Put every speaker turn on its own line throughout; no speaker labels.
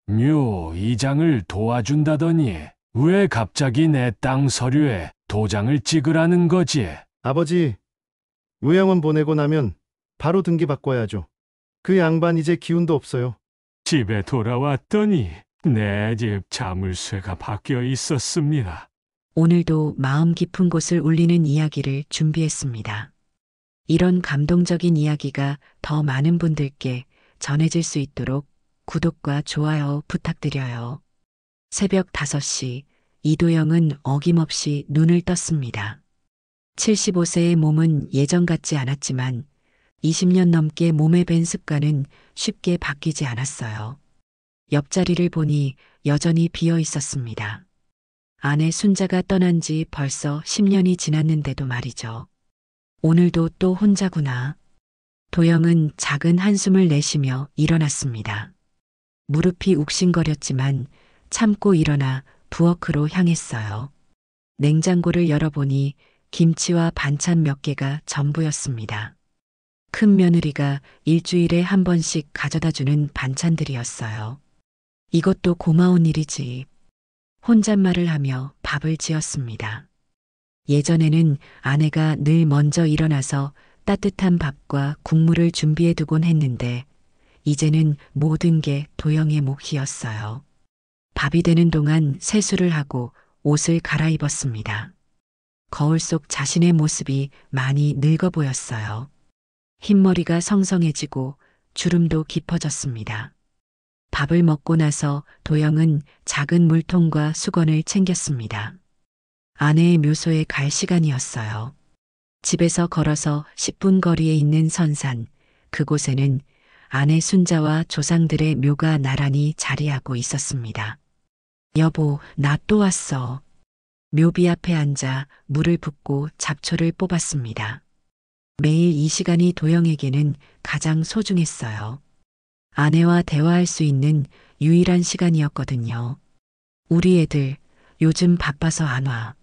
묘 이장을 도와준다더니 왜 갑자기 내 땅 서류에 도장을 찍으라는 거지?
아버지, 요양원 보내고 나면 바로 등기 바꿔야죠. 그 양반 이제 기운도 없어요.
집에 돌아왔더니 내 집 자물쇠가 바뀌어 있었습니다.
오늘도 마음 깊은 곳을 울리는 이야기를 준비했습니다. 이런 감동적인 이야기가 더 많은 분들께 전해질 수 있도록 구독과 좋아요 부탁드려요. 새벽 5시 이도영은 어김없이 눈을 떴습니다. 75세의 몸은 예전 같지 않았지만 20년 넘게 몸에 밴 습관은 쉽게 바뀌지 않았어요. 옆자리를 보니 여전히 비어 있었습니다. 아내 순자가 떠난 지 벌써 10년이 지났는데도 말이죠. 오늘도 또 혼자구나. 도영은 작은 한숨을 내쉬며 일어났습니다. 무릎이 욱신거렸지만 참고 일어나 부엌으로 향했어요. 냉장고를 열어보니 김치와 반찬 몇 개가 전부였습니다. 큰 며느리가 일주일에 한 번씩 가져다 주는 반찬들이었어요. 이것도 고마운 일이지. 혼잣말을 하며 밥을 지었습니다. 예전에는 아내가 늘 먼저 일어나서 따뜻한 밥과 국물을 준비해 두곤 했는데 이제는 모든 게 도영의 몫이었어요. 밥이 되는 동안 세수를 하고 옷을 갈아입었습니다. 거울 속 자신의 모습이 많이 늙어 보였어요. 흰머리가 성성해지고 주름도 깊어졌습니다. 밥을 먹고 나서 도영은 작은 물통과 수건을 챙겼습니다. 아내의 묘소에 갈 시간이었어요. 집에서 걸어서 10분 거리에 있는 선산, 그곳에는 아내 순자와 조상들의 묘가 나란히 자리하고 있었습니다. 여보, 나 또 왔어. 묘비 앞에 앉아 물을 붓고 잡초를 뽑았습니다. 매일 이 시간이 도영에게는 가장 소중했어요. 아내와 대화할 수 있는 유일한 시간이었거든요. 우리 애들 요즘 바빠서 안 와.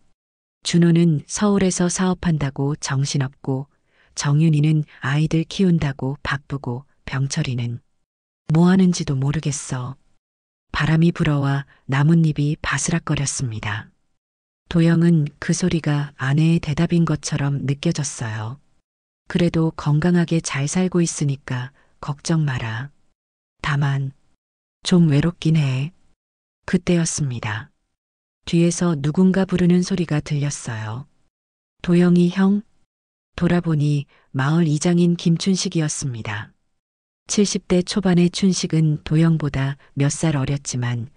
준호는 서울에서 사업한다고 정신없고 정윤이는 아이들 키운다고 바쁘고 병철이는 뭐 하는지도 모르겠어. 바람이 불어와 나뭇잎이 바스락거렸습니다. 도영은 그 소리가 아내의 대답인 것처럼 느껴졌어요. 그래도 건강하게 잘 살고 있으니까 걱정 마라. 다만 좀 외롭긴 해. 그때였습니다. 뒤에서 누군가 부르는 소리가 들렸어요. 도영이 형? 돌아보니 마을 이장인 김춘식이었습니다. 70대 초반의 춘식은 도영보다 몇 살 어렸지만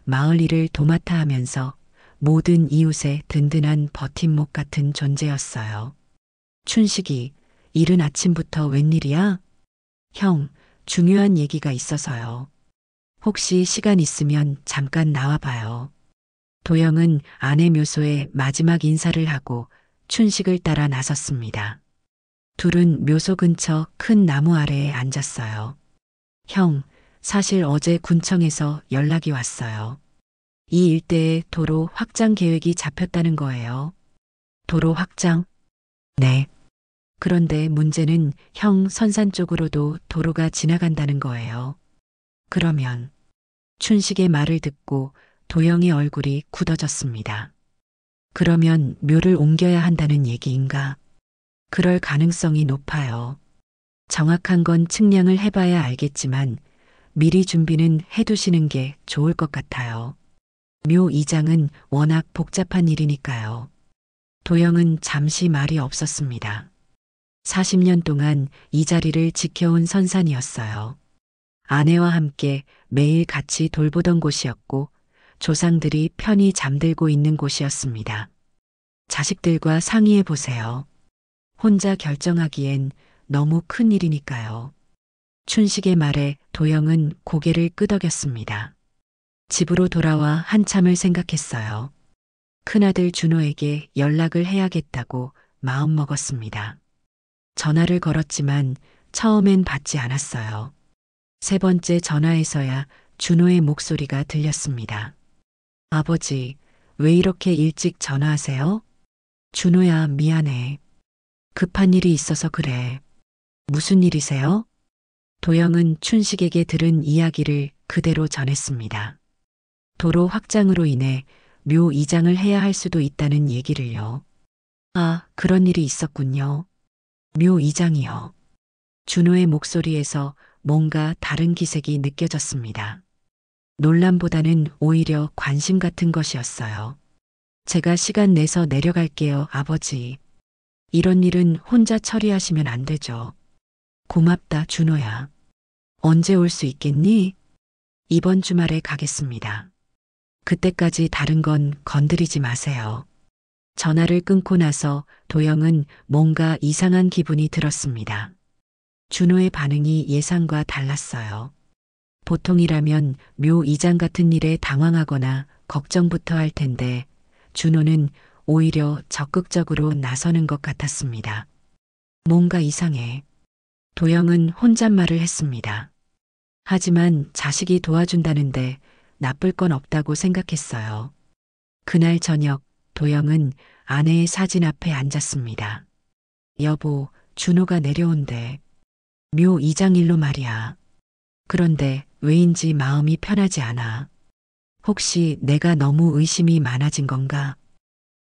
마을 일을 도맡아 하면서 모든 이웃의 든든한 버팀목 같은 존재였어요. 춘식이 이른 아침부터 웬일이야? 형, 중요한 얘기가 있어서요. 혹시 시간 있으면 잠깐 나와봐요. 도영은 아내 묘소에 마지막 인사를 하고 춘식을 따라 나섰습니다. 둘은 묘소 근처 큰 나무 아래에 앉았어요. 형, 사실 어제 군청에서 연락이 왔어요. 이 일대에 도로 확장 계획이 잡혔다는 거예요. 도로 확장? 네. 그런데 문제는 형 선산 쪽으로도 도로가 지나간다는 거예요. 그러면 춘식의 말을 듣고 도영의 얼굴이 굳어졌습니다. 그러면 묘를 옮겨야 한다는 얘기인가? 그럴 가능성이 높아요. 정확한 건 측량을 해봐야 알겠지만 미리 준비는 해두시는 게 좋을 것 같아요. 묘 이장은 워낙 복잡한 일이니까요. 도영은 잠시 말이 없었습니다. 40년 동안 이 자리를 지켜온 선산이었어요. 아내와 함께 매일 같이 돌보던 곳이었고 조상들이 편히 잠들고 있는 곳이었습니다. 자식들과 상의해 보세요. 혼자 결정하기엔 너무 큰 일이니까요. 춘식의 말에 도영은 고개를 끄덕였습니다. 집으로 돌아와 한참을 생각했어요. 큰아들 준호에게 연락을 해야겠다고 마음먹었습니다. 전화를 걸었지만 처음엔 받지 않았어요. 세 번째 전화에서야 준호의 목소리가 들렸습니다. 아버지, 왜 이렇게 일찍 전화하세요? 준호야, 미안해. 급한 일이 있어서 그래. 무슨 일이세요? 도영은 춘식에게 들은 이야기를 그대로 전했습니다. 도로 확장으로 인해 묘 이장을 해야 할 수도 있다는 얘기를요. 아, 그런 일이 있었군요. 묘 이장이요. 준호의 목소리에서 뭔가 다른 기색이 느껴졌습니다. 논란보다는 오히려 관심 같은 것이었어요. 제가 시간 내서 내려갈게요, 아버지. 이런 일은 혼자 처리하시면 안 되죠. 고맙다, 준호야. 언제 올 수 있겠니? 이번 주말에 가겠습니다. 그때까지 다른 건 건드리지 마세요. 전화를 끊고 나서 도영은 뭔가 이상한 기분이 들었습니다. 준호의 반응이 예상과 달랐어요. 보통이라면 묘 이장 같은 일에 당황하거나 걱정부터 할 텐데 준호는 오히려 적극적으로 나서는 것 같았습니다. 뭔가 이상해. 도영은 혼잣말을 했습니다. 하지만 자식이 도와준다는데 나쁠 건 없다고 생각했어요. 그날 저녁 도영은 아내의 사진 앞에 앉았습니다. 여보, 준호가 내려온대. 묘 이장 일로 말이야. 그런데 왜인지 마음이 편하지 않아. 혹시 내가 너무 의심이 많아진 건가?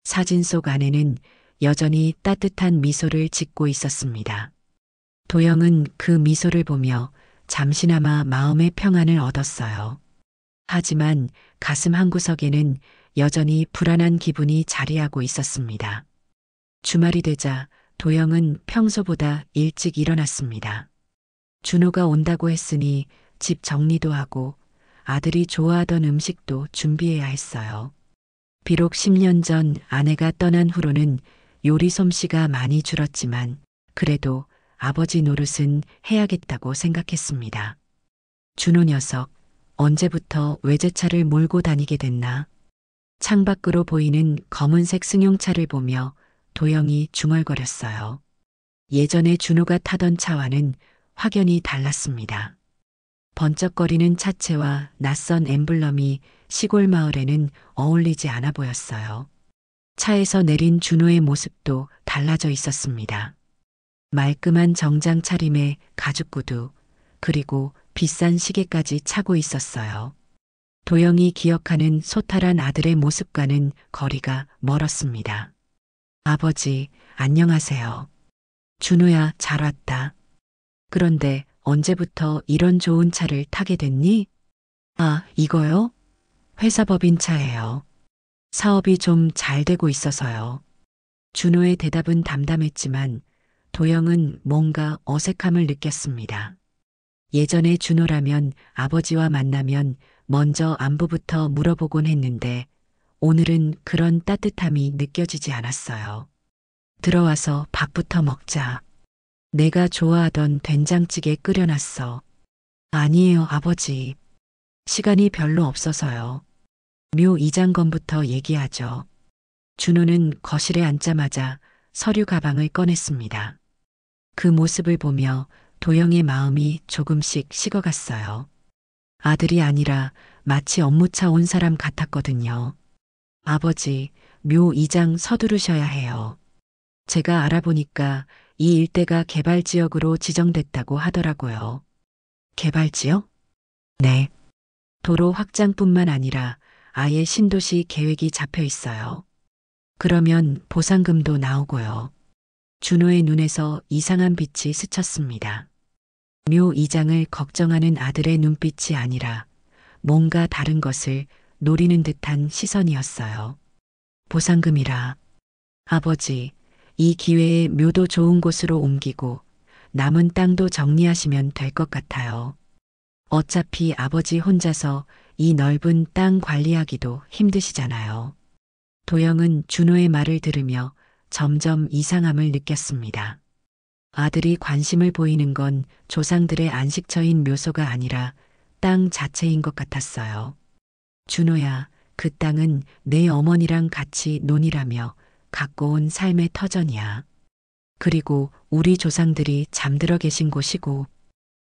사진 속 아내는 여전히 따뜻한 미소를 짓고 있었습니다. 도영은 그 미소를 보며 잠시나마 마음의 평안을 얻었어요. 하지만 가슴 한구석에는 여전히 불안한 기분이 자리하고 있었습니다. 주말이 되자 도영은 평소보다 일찍 일어났습니다. 준호가 온다고 했으니 집 정리도 하고 아들이 좋아하던 음식도 준비해야 했어요. 비록 10년 전 아내가 떠난 후로는 요리 솜씨가 많이 줄었지만 그래도 아버지 노릇은 해야겠다고 생각했습니다. 준호 녀석, 언제부터 외제차를 몰고 다니게 됐나? 창밖으로 보이는 검은색 승용차를 보며 도영이 중얼거렸어요. 예전에 준호가 타던 차와는 확연히 달랐습니다. 번쩍거리는 차체와 낯선 엠블럼이 시골 마을에는 어울리지 않아 보였어요. 차에서 내린 준호의 모습도 달라져 있었습니다. 말끔한 정장 차림에 가죽 구두, 그리고 비싼 시계까지 차고 있었어요. 도영이 기억하는 소탈한 아들의 모습과는 거리가 멀었습니다. 아버지, 안녕하세요. 준호야, 잘 왔다. 그런데 언제부터 이런 좋은 차를 타게 됐니? 아, 이거요? 회사 법인차예요. 사업이 좀 잘 되고 있어서요. 준호의 대답은 담담했지만 도영은 뭔가 어색함을 느꼈습니다. 예전에 준호라면 아버지와 만나면 먼저 안부부터 물어보곤 했는데 오늘은 그런 따뜻함이 느껴지지 않았어요. 들어와서 밥부터 먹자. 내가 좋아하던 된장찌개 끓여놨어. 아니에요, 아버지. 시간이 별로 없어서요. 묘 이장건부터 얘기하죠. 준호는 거실에 앉자마자 서류 가방을 꺼냈습니다. 그 모습을 보며 도영의 마음이 조금씩 식어갔어요. 아들이 아니라 마치 업무차 온 사람 같았거든요. 아버지, 묘 이장 서두르셔야 해요. 제가 알아보니까 이 일대가 개발지역으로 지정됐다고 하더라고요. 개발지역? 네. 도로 확장뿐만 아니라 아예 신도시 계획이 잡혀 있어요. 그러면 보상금도 나오고요. 준호의 눈에서 이상한 빛이 스쳤습니다. 묘 이장을 걱정하는 아들의 눈빛이 아니라 뭔가 다른 것을 노리는 듯한 시선이었어요. 보상금이라. 아버지, 이 기회에 묘도 좋은 곳으로 옮기고 남은 땅도 정리하시면 될 것 같아요. 어차피 아버지 혼자서 이 넓은 땅 관리하기도 힘드시잖아요. 도영은 준호의 말을 들으며 점점 이상함을 느꼈습니다. 아들이 관심을 보이는 건 조상들의 안식처인 묘소가 아니라 땅 자체인 것 같았어요. 준호야, 그 땅은 내 어머니랑 같이 논이라며 갖고 온 삶의 터전이야. 그리고 우리 조상들이 잠들어 계신 곳이고.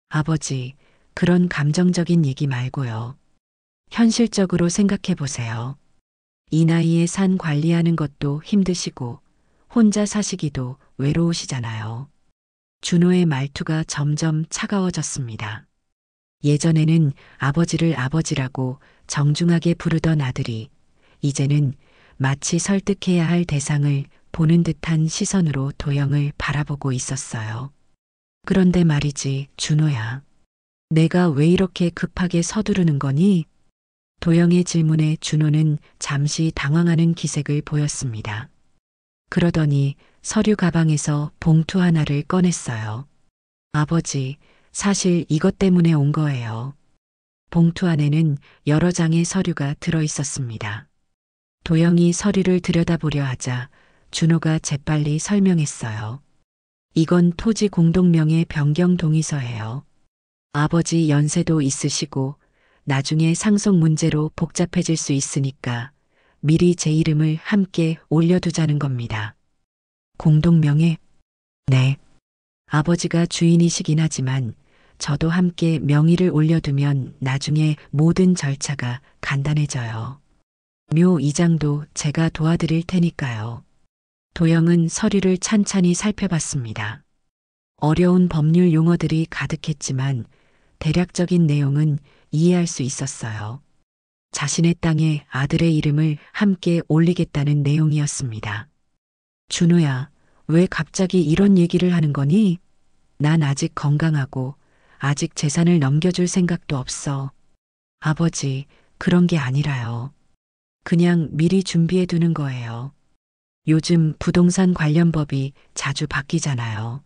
아버지, 그런 감정적인 얘기 말고요. 현실적으로 생각해 보세요. 이 나이에 산 관리하는 것도 힘드시고 혼자 사시기도 외로우시잖아요. 준호의 말투가 점점 차가워졌습니다. 예전에는 아버지를 아버지라고 정중하게 부르던 아들이 이제는 마치 설득해야 할 대상을 보는 듯한 시선으로 도영을 바라보고 있었어요. 그런데 말이지, 준호야. 내가 왜 이렇게 급하게 서두르는 거니? 도영의 질문에 준호는 잠시 당황하는 기색을 보였습니다. 그러더니 서류 가방에서 봉투 하나를 꺼냈어요. 아버지, 사실 이것 때문에 온 거예요. 봉투 안에는 여러 장의 서류가 들어 있었습니다. 도영이 서류를 들여다보려 하자 준호가 재빨리 설명했어요. 이건 토지 공동명의 변경 동의서예요. 아버지 연세도 있으시고 나중에 상속 문제로 복잡해질 수 있으니까 미리 제 이름을 함께 올려두자는 겁니다. 공동명예? 네. 아버지가 주인이시긴 하지만 저도 함께 명의를 올려두면 나중에 모든 절차가 간단해져요. 묘 이장도 제가 도와드릴 테니까요. 도영은 서류를 찬찬히 살펴봤습니다. 어려운 법률 용어들이 가득했지만 대략적인 내용은 이해할 수 있었어요. 자신의 땅에 아들의 이름을 함께 올리겠다는 내용이었습니다. 준호야, 왜 갑자기 이런 얘기를 하는 거니? 난 아직 건강하고 아직 재산을 넘겨줄 생각도 없어. 아버지, 그런 게 아니라요. 그냥 미리 준비해 두는 거예요. 요즘 부동산 관련 법이 자주 바뀌잖아요.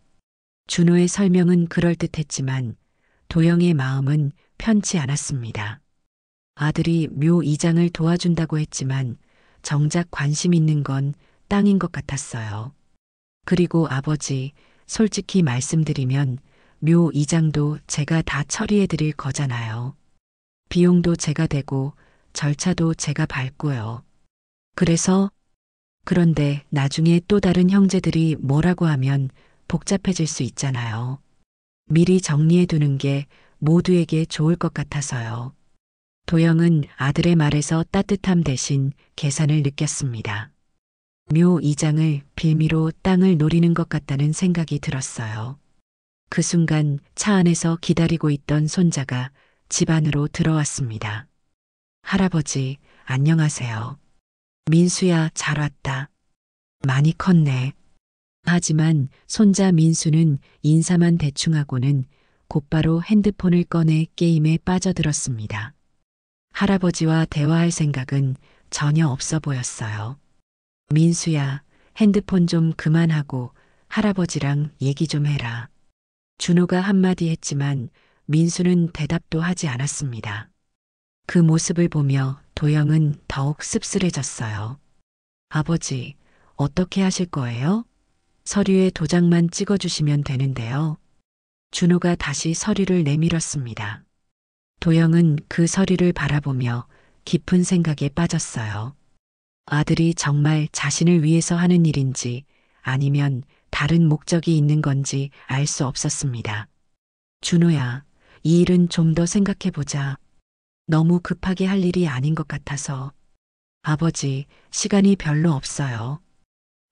준호의 설명은 그럴듯했지만 도영의 마음은 편치 않았습니다. 아들이 묘 이장을 도와준다고 했지만 정작 관심 있는 건 땅인 것 같았어요. 그리고 아버지, 솔직히 말씀드리면 묘 이장도 제가 다 처리해 드릴 거잖아요. 비용도 제가 대고 절차도 제가 밟고요. 그런데 나중에 또 다른 형제들이 뭐라고 하면 복잡해질 수 있잖아요. 미리 정리해 두는 게 모두에게 좋을 것 같아서요. 도영은 아들의 말에서 따뜻함 대신 계산을 느꼈습니다. 묘 이장을 빌미로 땅을 노리는 것 같다는 생각이 들었어요. 그 순간 차 안에서 기다리고 있던 손자가 집 안으로 들어왔습니다. 할아버지, 안녕하세요. 민수야, 잘 왔다. 많이 컸네. 하지만 손자 민수는 인사만 대충 하고는 곧바로 핸드폰을 꺼내 게임에 빠져들었습니다. 할아버지와 대화할 생각은 전혀 없어 보였어요. 민수야, 핸드폰 좀 그만하고 할아버지랑 얘기 좀 해라. 준호가 한마디 했지만 민수는 대답도 하지 않았습니다. 그 모습을 보며 도영은 더욱 씁쓸해졌어요. 아버지, 어떻게 하실 거예요? 서류에 도장만 찍어주시면 되는데요. 준호가 다시 서류를 내밀었습니다. 도영은 그 서류를 바라보며 깊은 생각에 빠졌어요. 아들이 정말 자신을 위해서 하는 일인지 아니면 다른 목적이 있는 건지 알 수 없었습니다. 준호야, 이 일은 좀 더 생각해보자. 너무 급하게 할 일이 아닌 것 같아서. 아버지, 시간이 별로 없어요.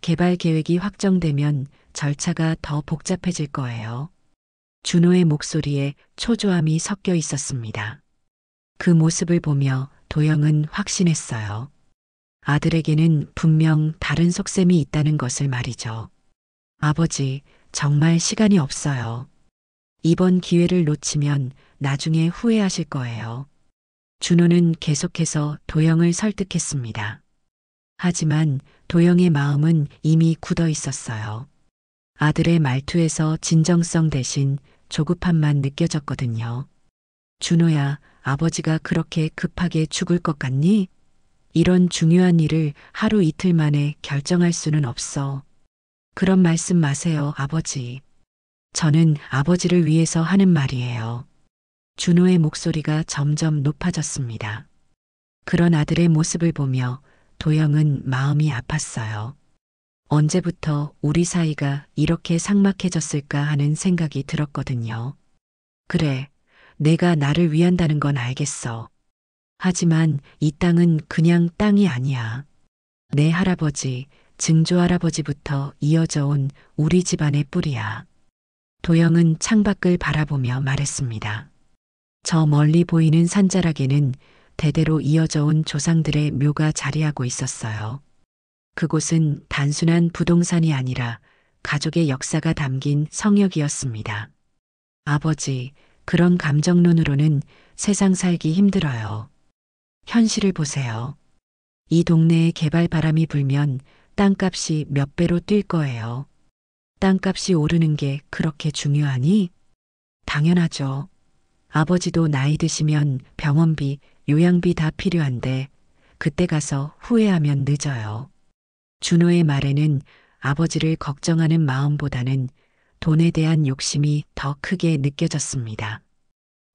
개발 계획이 확정되면 절차가 더 복잡해질 거예요. 준호의 목소리에 초조함이 섞여 있었습니다. 그 모습을 보며 도영은 확신했어요. 아들에게는 분명 다른 속셈이 있다는 것을 말이죠. 아버지, 정말 시간이 없어요. 이번 기회를 놓치면 나중에 후회하실 거예요. 준호는 계속해서 도영을 설득했습니다. 하지만 도영의 마음은 이미 굳어 있었어요. 아들의 말투에서 진정성 대신 조급함만 느껴졌거든요. 준호야, 아버지가 그렇게 급하게 죽을 것 같니? 이런 중요한 일을 하루 이틀 만에 결정할 수는 없어. 그런 말씀 마세요, 아버지. 저는 아버지를 위해서 하는 말이에요. 준호의 목소리가 점점 높아졌습니다. 그런 아들의 모습을 보며 도영은 마음이 아팠어요. 언제부터 우리 사이가 이렇게 삭막해졌을까 하는 생각이 들었거든요. 그래, 내가 나를 위한다는 건 알겠어. 하지만 이 땅은 그냥 땅이 아니야. 내 할아버지, 증조할아버지부터 이어져 온 우리 집안의 뿌리야. 도영은 창밖을 바라보며 말했습니다. 저 멀리 보이는 산자락에는 대대로 이어져 온 조상들의 묘가 자리하고 있었어요. 그곳은 단순한 부동산이 아니라 가족의 역사가 담긴 성역이었습니다. 아버지, 그런 감정론으로는 세상 살기 힘들어요. 현실을 보세요. 이 동네에 개발 바람이 불면 땅값이 몇 배로 뛸 거예요. 땅값이 오르는 게 그렇게 중요하니? 당연하죠. 아버지도 나이 드시면 병원비, 요양비 다 필요한데 그때 가서 후회하면 늦어요. 준호의 말에는 아버지를 걱정하는 마음보다는 돈에 대한 욕심이 더 크게 느껴졌습니다.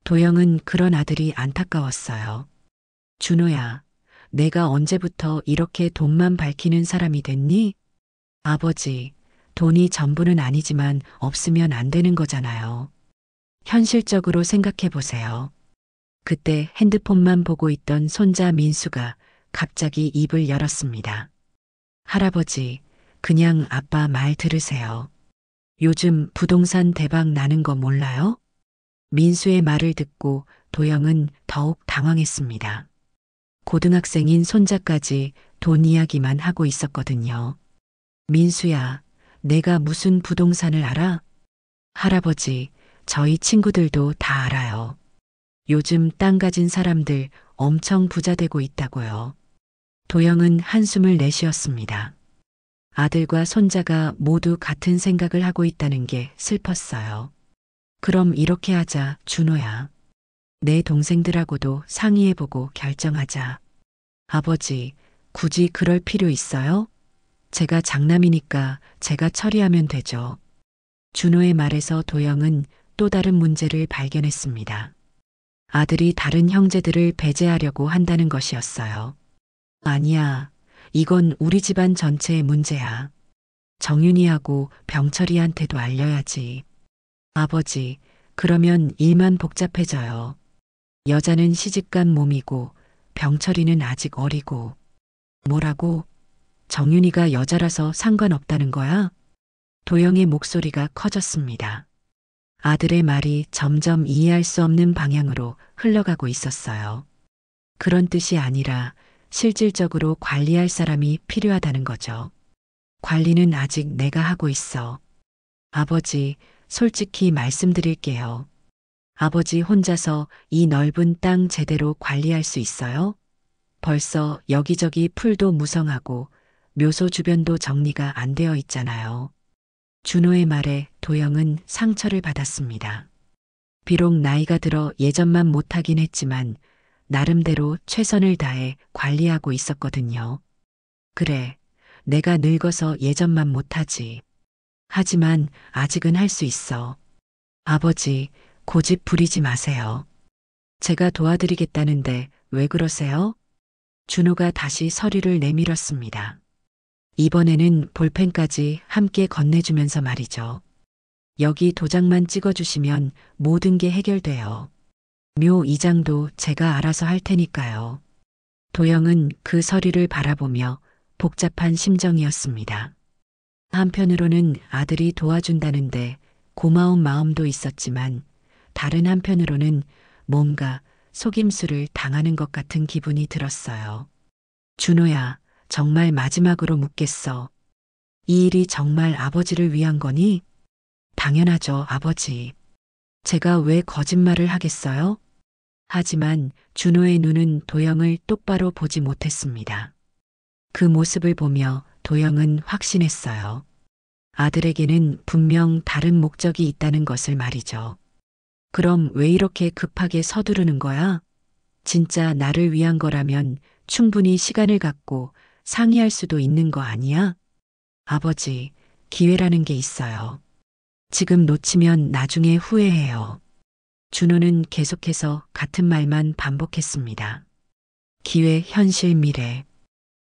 도영은 그런 아들이 안타까웠어요. 준호야, 내가 언제부터 이렇게 돈만 밝히는 사람이 됐니? 아버지, 돈이 전부는 아니지만 없으면 안 되는 거잖아요. 현실적으로 생각해 보세요. 그때 핸드폰만 보고 있던 손자 민수가 갑자기 입을 열었습니다. 할아버지, 그냥 아빠 말 들으세요. 요즘 부동산 대박 나는 거 몰라요? 민수의 말을 듣고 도영은 더욱 당황했습니다. 고등학생인 손자까지 돈 이야기만 하고 있었거든요. 민수야, 내가 무슨 부동산을 알아? 할아버지, 저희 친구들도 다 알아요. 요즘 땅 가진 사람들 엄청 부자 되고 있다고요. 도영은 한숨을 내쉬었습니다. 아들과 손자가 모두 같은 생각을 하고 있다는 게 슬펐어요. 그럼 이렇게 하자, 준호야. 내 동생들하고도 상의해보고 결정하자. 아버지, 굳이 그럴 필요 있어요? 제가 장남이니까 제가 처리하면 되죠. 준호의 말에서 도영은 또 다른 문제를 발견했습니다. 아들이 다른 형제들을 배제하려고 한다는 것이었어요. 아니야, 이건 우리 집안 전체의 문제야. 정윤이하고 병철이한테도 알려야지. 아버지, 그러면 일만 복잡해져요. 여자는 시집간 몸이고 병철이는 아직 어리고. 뭐라고? 정윤이가 여자라서 상관없다는 거야? 도영의 목소리가 커졌습니다. 아들의 말이 점점 이해할 수 없는 방향으로 흘러가고 있었어요. 그런 뜻이 아니라 실질적으로 관리할 사람이 필요하다는 거죠. 관리는 아직 내가 하고 있어. 아버지, 솔직히 말씀드릴게요. 아버지 혼자서 이 넓은 땅 제대로 관리할 수 있어요? 벌써 여기저기 풀도 무성하고 묘소 주변도 정리가 안 되어 있잖아요. 준호의 말에 도영은 상처를 받았습니다. 비록 나이가 들어 예전만 못하긴 했지만 나름대로 최선을 다해 관리하고 있었거든요. 그래, 내가 늙어서 예전만 못하지. 하지만 아직은 할 수 있어. 아버지, 고집 부리지 마세요. 제가 도와드리겠다는데 왜 그러세요? 준호가 다시 서류를 내밀었습니다. 이번에는 볼펜까지 함께 건네주면서 말이죠. 여기 도장만 찍어주시면 모든 게 해결돼요. 묘 이장도 제가 알아서 할 테니까요. 도영은 그 서류를 바라보며 복잡한 심정이었습니다. 한편으로는 아들이 도와준다는데 고마운 마음도 있었지만 다른 한편으로는 뭔가 속임수를 당하는 것 같은 기분이 들었어요. 준호야, 정말 마지막으로 묻겠어. 이 일이 정말 아버지를 위한 거니? 당연하죠, 아버지. 제가 왜 거짓말을 하겠어요? 하지만 준호의 눈은 도영을 똑바로 보지 못했습니다. 그 모습을 보며 도영은 확신했어요. 아들에게는 분명 다른 목적이 있다는 것을 말이죠. 그럼 왜 이렇게 급하게 서두르는 거야? 진짜 나를 위한 거라면 충분히 시간을 갖고 상의할 수도 있는 거 아니야? 아버지, 기회라는 게 있어요. 지금 놓치면 나중에 후회해요. 준호는 계속해서 같은 말만 반복했습니다. 기회, 현실, 미래.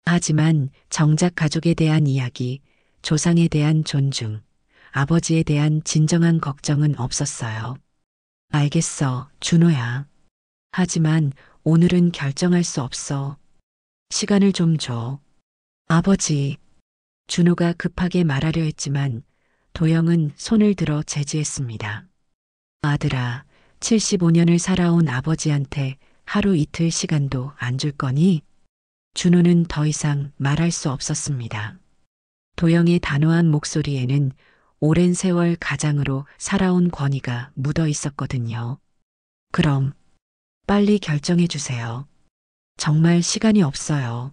하지만 정작 가족에 대한 이야기, 조상에 대한 존중, 아버지에 대한 진정한 걱정은 없었어요. 알겠어, 준호야. 하지만 오늘은 결정할 수 없어. 시간을 좀 줘. 아버지. 준호가 급하게 말하려 했지만 도영은 손을 들어 제지했습니다. 아들아, 75년을 살아온 아버지한테 하루 이틀 시간도 안 줄 거니? 준호는 더 이상 말할 수 없었습니다. 도영의 단호한 목소리에는 오랜 세월 가장으로 살아온 권위가 묻어 있었거든요. 그럼 빨리 결정해 주세요. 정말 시간이 없어요.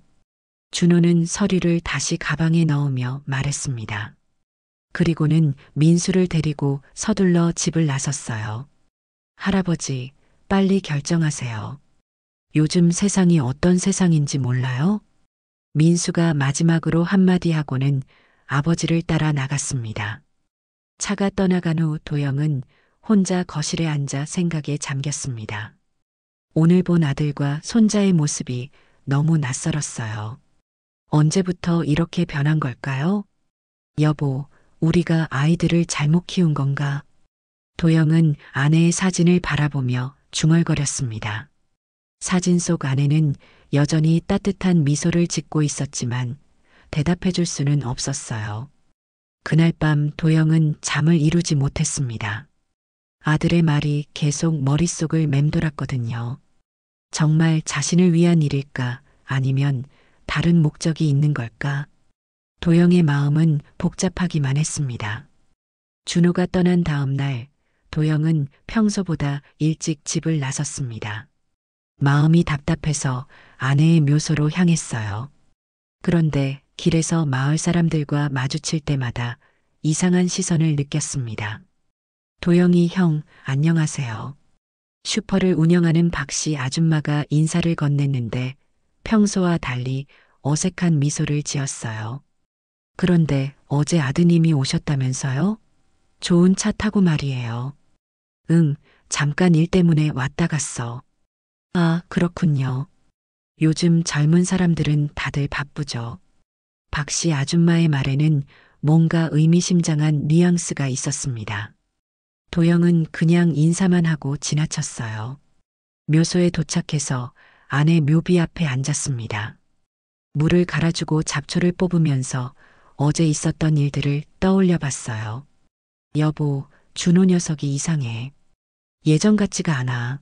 준호는 서류를 다시 가방에 넣으며 말했습니다. 그리고는 민수를 데리고 서둘러 집을 나섰어요. 할아버지, 빨리 결정하세요. 요즘 세상이 어떤 세상인지 몰라요? 민수가 마지막으로 한마디 하고는 아버지를 따라 나갔습니다. 차가 떠나간 후 도영은 혼자 거실에 앉아 생각에 잠겼습니다. 오늘 본 아들과 손자의 모습이 너무 낯설었어요. 언제부터 이렇게 변한 걸까요? 여보, 우리가 아이들을 잘못 키운 건가? 도영은 아내의 사진을 바라보며 중얼거렸습니다. 사진 속 아내는 여전히 따뜻한 미소를 짓고 있었지만 대답해 줄 수는 없었어요. 그날 밤 도영은 잠을 이루지 못했습니다. 아들의 말이 계속 머릿속을 맴돌았거든요. 정말 자신을 위한 일일까? 아니면 다른 목적이 있는 걸까? 도영의 마음은 복잡하기만 했습니다. 준호가 떠난 다음 날 도영은 평소보다 일찍 집을 나섰습니다. 마음이 답답해서 아내의 묘소로 향했어요. 그런데 길에서 마을 사람들과 마주칠 때마다 이상한 시선을 느꼈습니다. 도영이 형, 안녕하세요. 슈퍼를 운영하는 박씨 아줌마가 인사를 건넸는데 평소와 달리 어색한 미소를 지었어요. 그런데 어제 아드님이 오셨다면서요? 좋은 차 타고 말이에요. 응, 잠깐 일 때문에 왔다 갔어. 아, 그렇군요. 요즘 젊은 사람들은 다들 바쁘죠. 박씨 아줌마의 말에는 뭔가 의미심장한 뉘앙스가 있었습니다. 도영은 그냥 인사만 하고 지나쳤어요. 묘소에 도착해서 아내 묘비 앞에 앉았습니다. 물을 갈아주고 잡초를 뽑으면서 어제 있었던 일들을 떠올려 봤어요. 여보, 준호 녀석이 이상해. 예전 같지가 않아.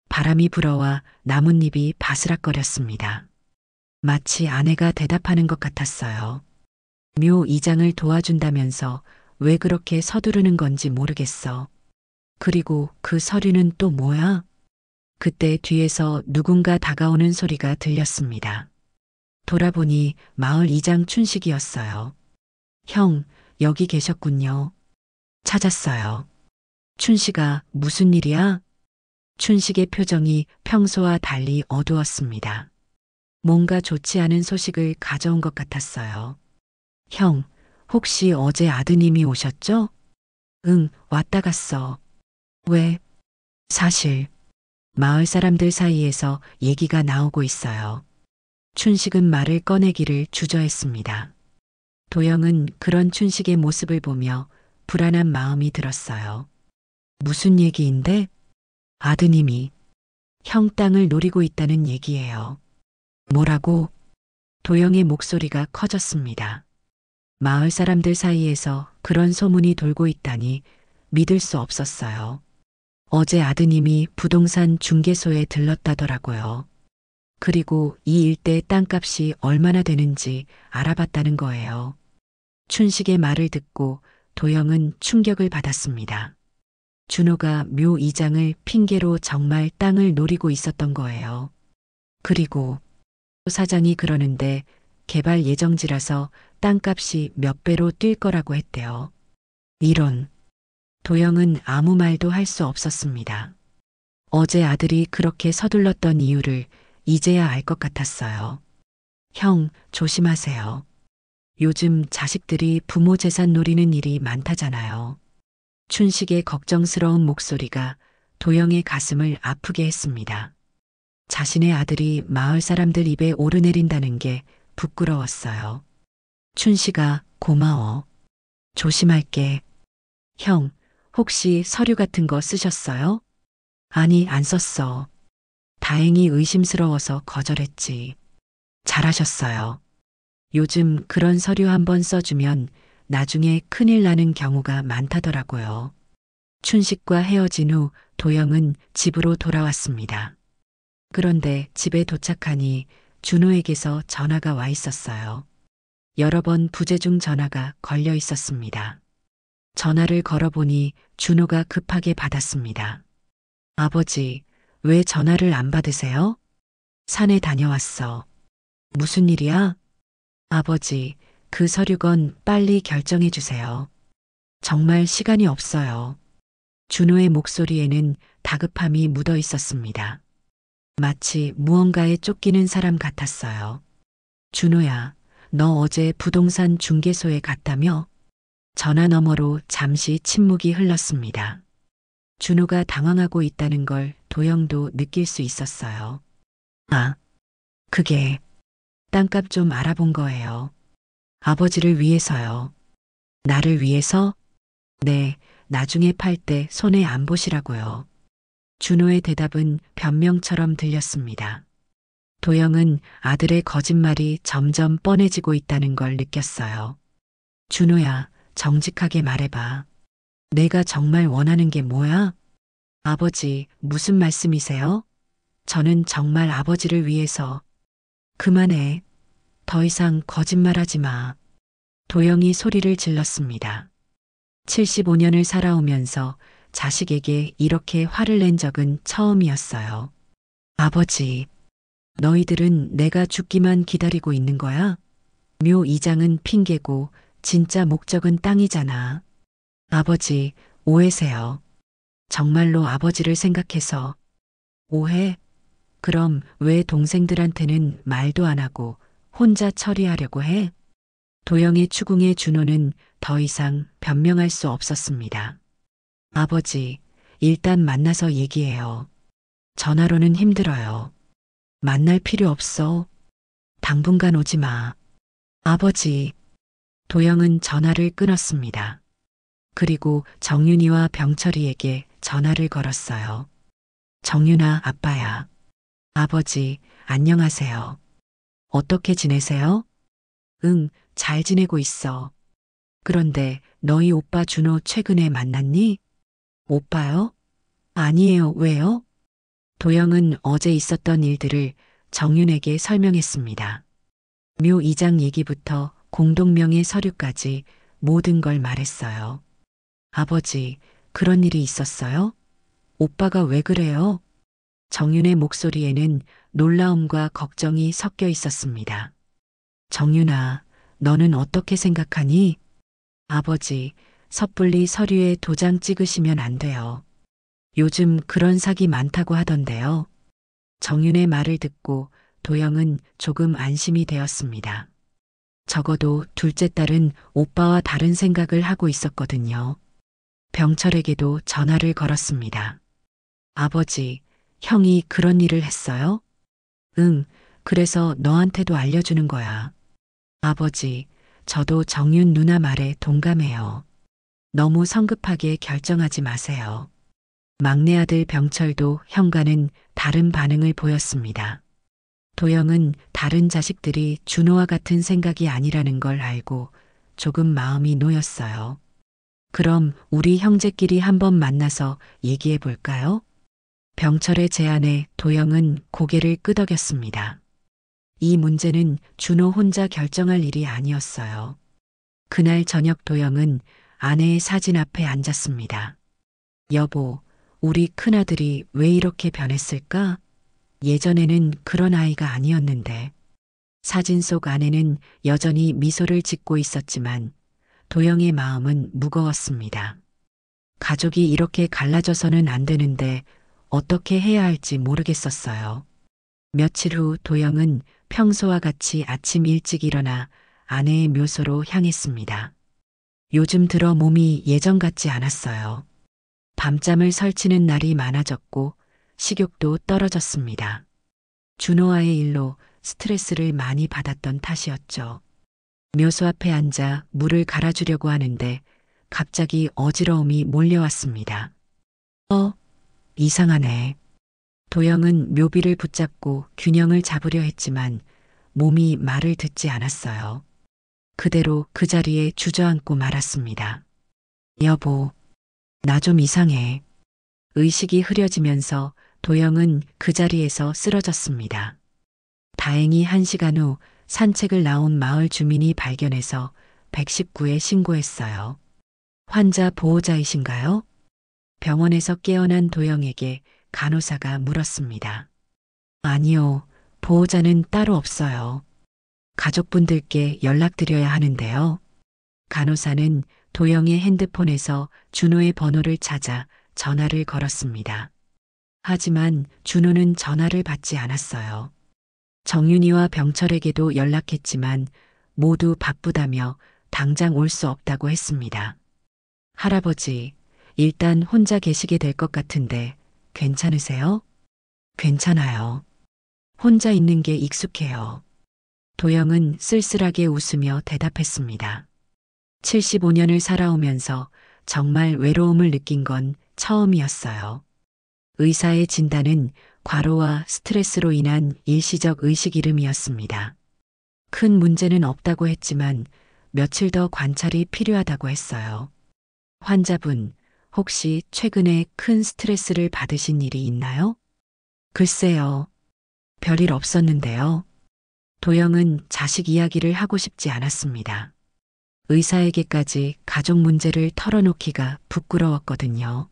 바람이 불어와 나뭇잎이 바스락거렸습니다. 마치 아내가 대답하는 것 같았어요. 묘 이장을 도와준다면서 왜 그렇게 서두르는 건지 모르겠어. 그리고 그 서류는 또 뭐야? 그때 뒤에서 누군가 다가오는 소리가 들렸습니다. 돌아보니 마을 이장 춘식이었어요. 형, 여기 계셨군요. 찾았어요. 춘식아, 무슨 일이야? 춘식의 표정이 평소와 달리 어두웠습니다. 뭔가 좋지 않은 소식을 가져온 것 같았어요. 형, 혹시 어제 아드님이 오셨죠? 응, 왔다 갔어. 왜? 사실, 마을 사람들 사이에서 얘기가 나오고 있어요. 춘식은 말을 꺼내기를 주저했습니다. 도영은 그런 춘식의 모습을 보며 불안한 마음이 들었어요. 무슨 얘기인데? 아드님이 형 땅을 노리고 있다는 얘기예요. 뭐라고? 도영의 목소리가 커졌습니다. 마을 사람들 사이에서 그런 소문이 돌고 있다니 믿을 수 없었어요. 어제 아드님이 부동산 중개소에 들렀다더라고요. 그리고 이 일대 땅값이 얼마나 되는지 알아봤다는 거예요. 춘식의 말을 듣고 도영은 충격을 받았습니다. 준호가 묘 이장을 핑계로 정말 땅을 노리고 있었던 거예요. 그리고 사장이 그러는데 개발 예정지라서 땅값이 몇 배로 뛸 거라고 했대요. 이런. 도영은 아무 말도 할 수 없었습니다. 어제 아들이 그렇게 서둘렀던 이유를 이제야 알 것 같았어요. 형, 조심하세요. 요즘 자식들이 부모 재산 노리는 일이 많다잖아요. 춘식의 걱정스러운 목소리가 도영의 가슴을 아프게 했습니다. 자신의 아들이 마을 사람들 입에 오르내린다는 게 부끄러웠어요. 춘식아, 고마워. 조심할게. 형, 혹시 서류 같은 거 쓰셨어요? 아니, 안 썼어. 다행히 의심스러워서 거절했지. 잘하셨어요. 요즘 그런 서류 한번 써주면 나중에 큰일 나는 경우가 많다더라고요. 춘식과 헤어진 후 도영은 집으로 돌아왔습니다. 그런데 집에 도착하니 준호에게서 전화가 와 있었어요. 여러 번 부재중 전화가 걸려 있었습니다. 전화를 걸어보니 준호가 급하게 받았습니다. 아버지, 왜 전화를 안 받으세요? 산에 다녀왔어. 무슨 일이야? 아버지, 그 서류건 빨리 결정해 주세요. 정말 시간이 없어요. 준호의 목소리에는 다급함이 묻어 있었습니다. 마치 무언가에 쫓기는 사람 같았어요. 준호야, 너 어제 부동산 중개소에 갔다며? 전화 너머로 잠시 침묵이 흘렀습니다. 준호가 당황하고 있다는 걸 도영도 느낄 수 있었어요. 아, 그게 땅값 좀 알아본 거예요. 아버지를 위해서요. 나를 위해서? 네, 나중에 팔 때 손해 안 보시라고요. 준호의 대답은 변명처럼 들렸습니다. 도영은 아들의 거짓말이 점점 뻔해지고 있다는 걸 느꼈어요. 준호야, 정직하게 말해봐. 내가 정말 원하는 게 뭐야? 아버지, 무슨 말씀이세요? 저는 정말 아버지를 위해서. 그만해. 더 이상 거짓말하지 마. 도영이 소리를 질렀습니다. 75년을 살아오면서 자식에게 이렇게 화를 낸 적은 처음이었어요. 아버지, 너희들은 내가 죽기만 기다리고 있는 거야? 묘 이장은 핑계고 진짜 목적은 땅이잖아. 아버지, 오해세요. 정말로 아버지를 생각해서. 오해? 그럼 왜 동생들한테는 말도 안 하고 혼자 처리하려고 해? 도영의 추궁에 준호는 더 이상 변명할 수 없었습니다. 아버지, 일단 만나서 얘기해요. 전화로는 힘들어요. 만날 필요 없어. 당분간 오지 마. 아버지. 도영은 전화를 끊었습니다. 그리고 정윤이와 병철이에게 전화를 걸었어요. 정윤아, 아빠야. 아버지, 안녕하세요. 어떻게 지내세요? 응, 잘 지내고 있어. 그런데 너희 오빠 준호 최근에 만났니? 오빠요? 아니에요, 왜요? 도영은 어제 있었던 일들을 정윤에게 설명했습니다. 묘 이장 얘기부터 공동명의 서류까지 모든 걸 말했어요. 아버지, 그런 일이 있었어요? 오빠가 왜 그래요? 정윤의 목소리에는 놀라움과 걱정이 섞여 있었습니다. 정윤아, 너는 어떻게 생각하니? 아버지, 섣불리 서류에 도장 찍으시면 안 돼요. 요즘 그런 사기 많다고 하던데요. 정윤의 말을 듣고 도영은 조금 안심이 되었습니다. 적어도 둘째 딸은 오빠와 다른 생각을 하고 있었거든요. 병철에게도 전화를 걸었습니다. 아버지, 형이 그런 일을 했어요? 응, 그래서 너한테도 알려주는 거야. 아버지, 저도 정윤 누나 말에 동감해요. 너무 성급하게 결정하지 마세요. 막내 아들 병철도 형과는 다른 반응을 보였습니다. 도영은 다른 자식들이 준호와 같은 생각이 아니라는 걸 알고 조금 마음이 놓였어요. 그럼 우리 형제끼리 한번 만나서 얘기해 볼까요? 병철의 제안에 도영은 고개를 끄덕였습니다. 이 문제는 준호 혼자 결정할 일이 아니었어요. 그날 저녁 도영은 아내의 사진 앞에 앉았습니다. 여보, 우리 큰아들이 왜 이렇게 변했을까? 예전에는 그런 아이가 아니었는데. 사진 속 아내는 여전히 미소를 짓고 있었지만 도영의 마음은 무거웠습니다. 가족이 이렇게 갈라져서는 안 되는데 어떻게 해야 할지 모르겠었어요. 며칠 후 도영은 평소와 같이 아침 일찍 일어나 아내의 묘소로 향했습니다. 요즘 들어 몸이 예전 같지 않았어요. 밤잠을 설치는 날이 많아졌고 식욕도 떨어졌습니다. 준호와의 일로 스트레스를 많이 받았던 탓이었죠. 묘소 앞에 앉아 물을 갈아주려고 하는데 갑자기 어지러움이 몰려왔습니다. 이상하네. 도영은 묘비를 붙잡고 균형을 잡으려 했지만 몸이 말을 듣지 않았어요. 그대로 그 자리에 주저앉고 말았습니다. 여보, 나 좀 이상해. 의식이 흐려지면서 도영은 그 자리에서 쓰러졌습니다. 다행히 1시간 후 산책을 나온 마을 주민이 발견해서 119에 신고했어요. 환자 보호자이신가요? 병원에서 깨어난 도영에게 간호사가 물었습니다. 아니요, 보호자는 따로 없어요. 가족분들께 연락드려야 하는데요. 간호사는 도영의 핸드폰에서 준호의 번호를 찾아 전화를 걸었습니다. 하지만 준호는 전화를 받지 않았어요. 정윤이와 병철에게도 연락했지만 모두 바쁘다며 당장 올 수 없다고 했습니다. 할아버지, 일단 혼자 계시게 될 것 같은데 괜찮으세요? 괜찮아요. 혼자 있는 게 익숙해요. 도영은 쓸쓸하게 웃으며 대답했습니다. 75년을 살아오면서 정말 외로움을 느낀 건 처음이었어요. 의사의 진단은 과로와 스트레스로 인한 일시적 의식 이름이었습니다. 큰 문제는 없다고 했지만 며칠 더 관찰이 필요하다고 했어요. 환자분, 혹시 최근에 큰 스트레스를 받으신 일이 있나요? 글쎄요. 별일 없었는데요. 도영은 자식 이야기를 하고 싶지 않았습니다. 의사에게까지 가족 문제를 털어놓기가 부끄러웠거든요.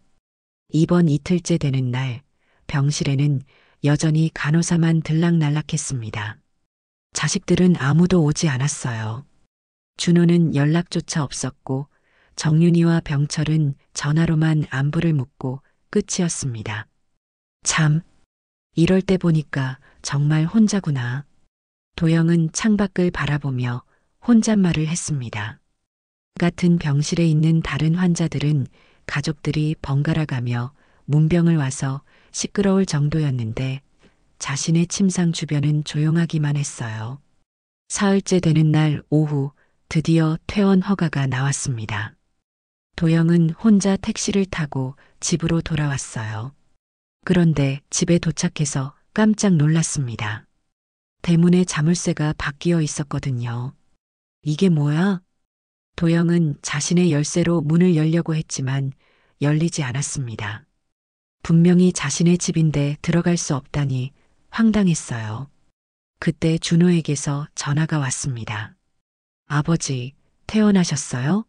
입원 이틀째 되는 날, 병실에는 여전히 간호사만 들락날락했습니다. 자식들은 아무도 오지 않았어요. 준호는 연락조차 없었고 정윤이와 병철은 전화로만 안부를 묻고 끝이었습니다. 참, 이럴 때 보니까 정말 혼자구나. 도영은 창밖을 바라보며 혼잣말을 했습니다. 같은 병실에 있는 다른 환자들은 가족들이 번갈아 가며 문병을 와서 시끄러울 정도였는데 자신의 침상 주변은 조용하기만 했어요. 사흘째 되는 날 오후 드디어 퇴원 허가가 나왔습니다. 도영은 혼자 택시를 타고 집으로 돌아왔어요. 그런데 집에 도착해서 깜짝 놀랐습니다. 대문에 자물쇠가 바뀌어 있었거든요. 이게 뭐야? 도영은 자신의 열쇠로 문을 열려고 했지만 열리지 않았습니다. 분명히 자신의 집인데 들어갈 수 없다니 황당했어요. 그때 준호에게서 전화가 왔습니다. 아버지, 퇴원하셨어요?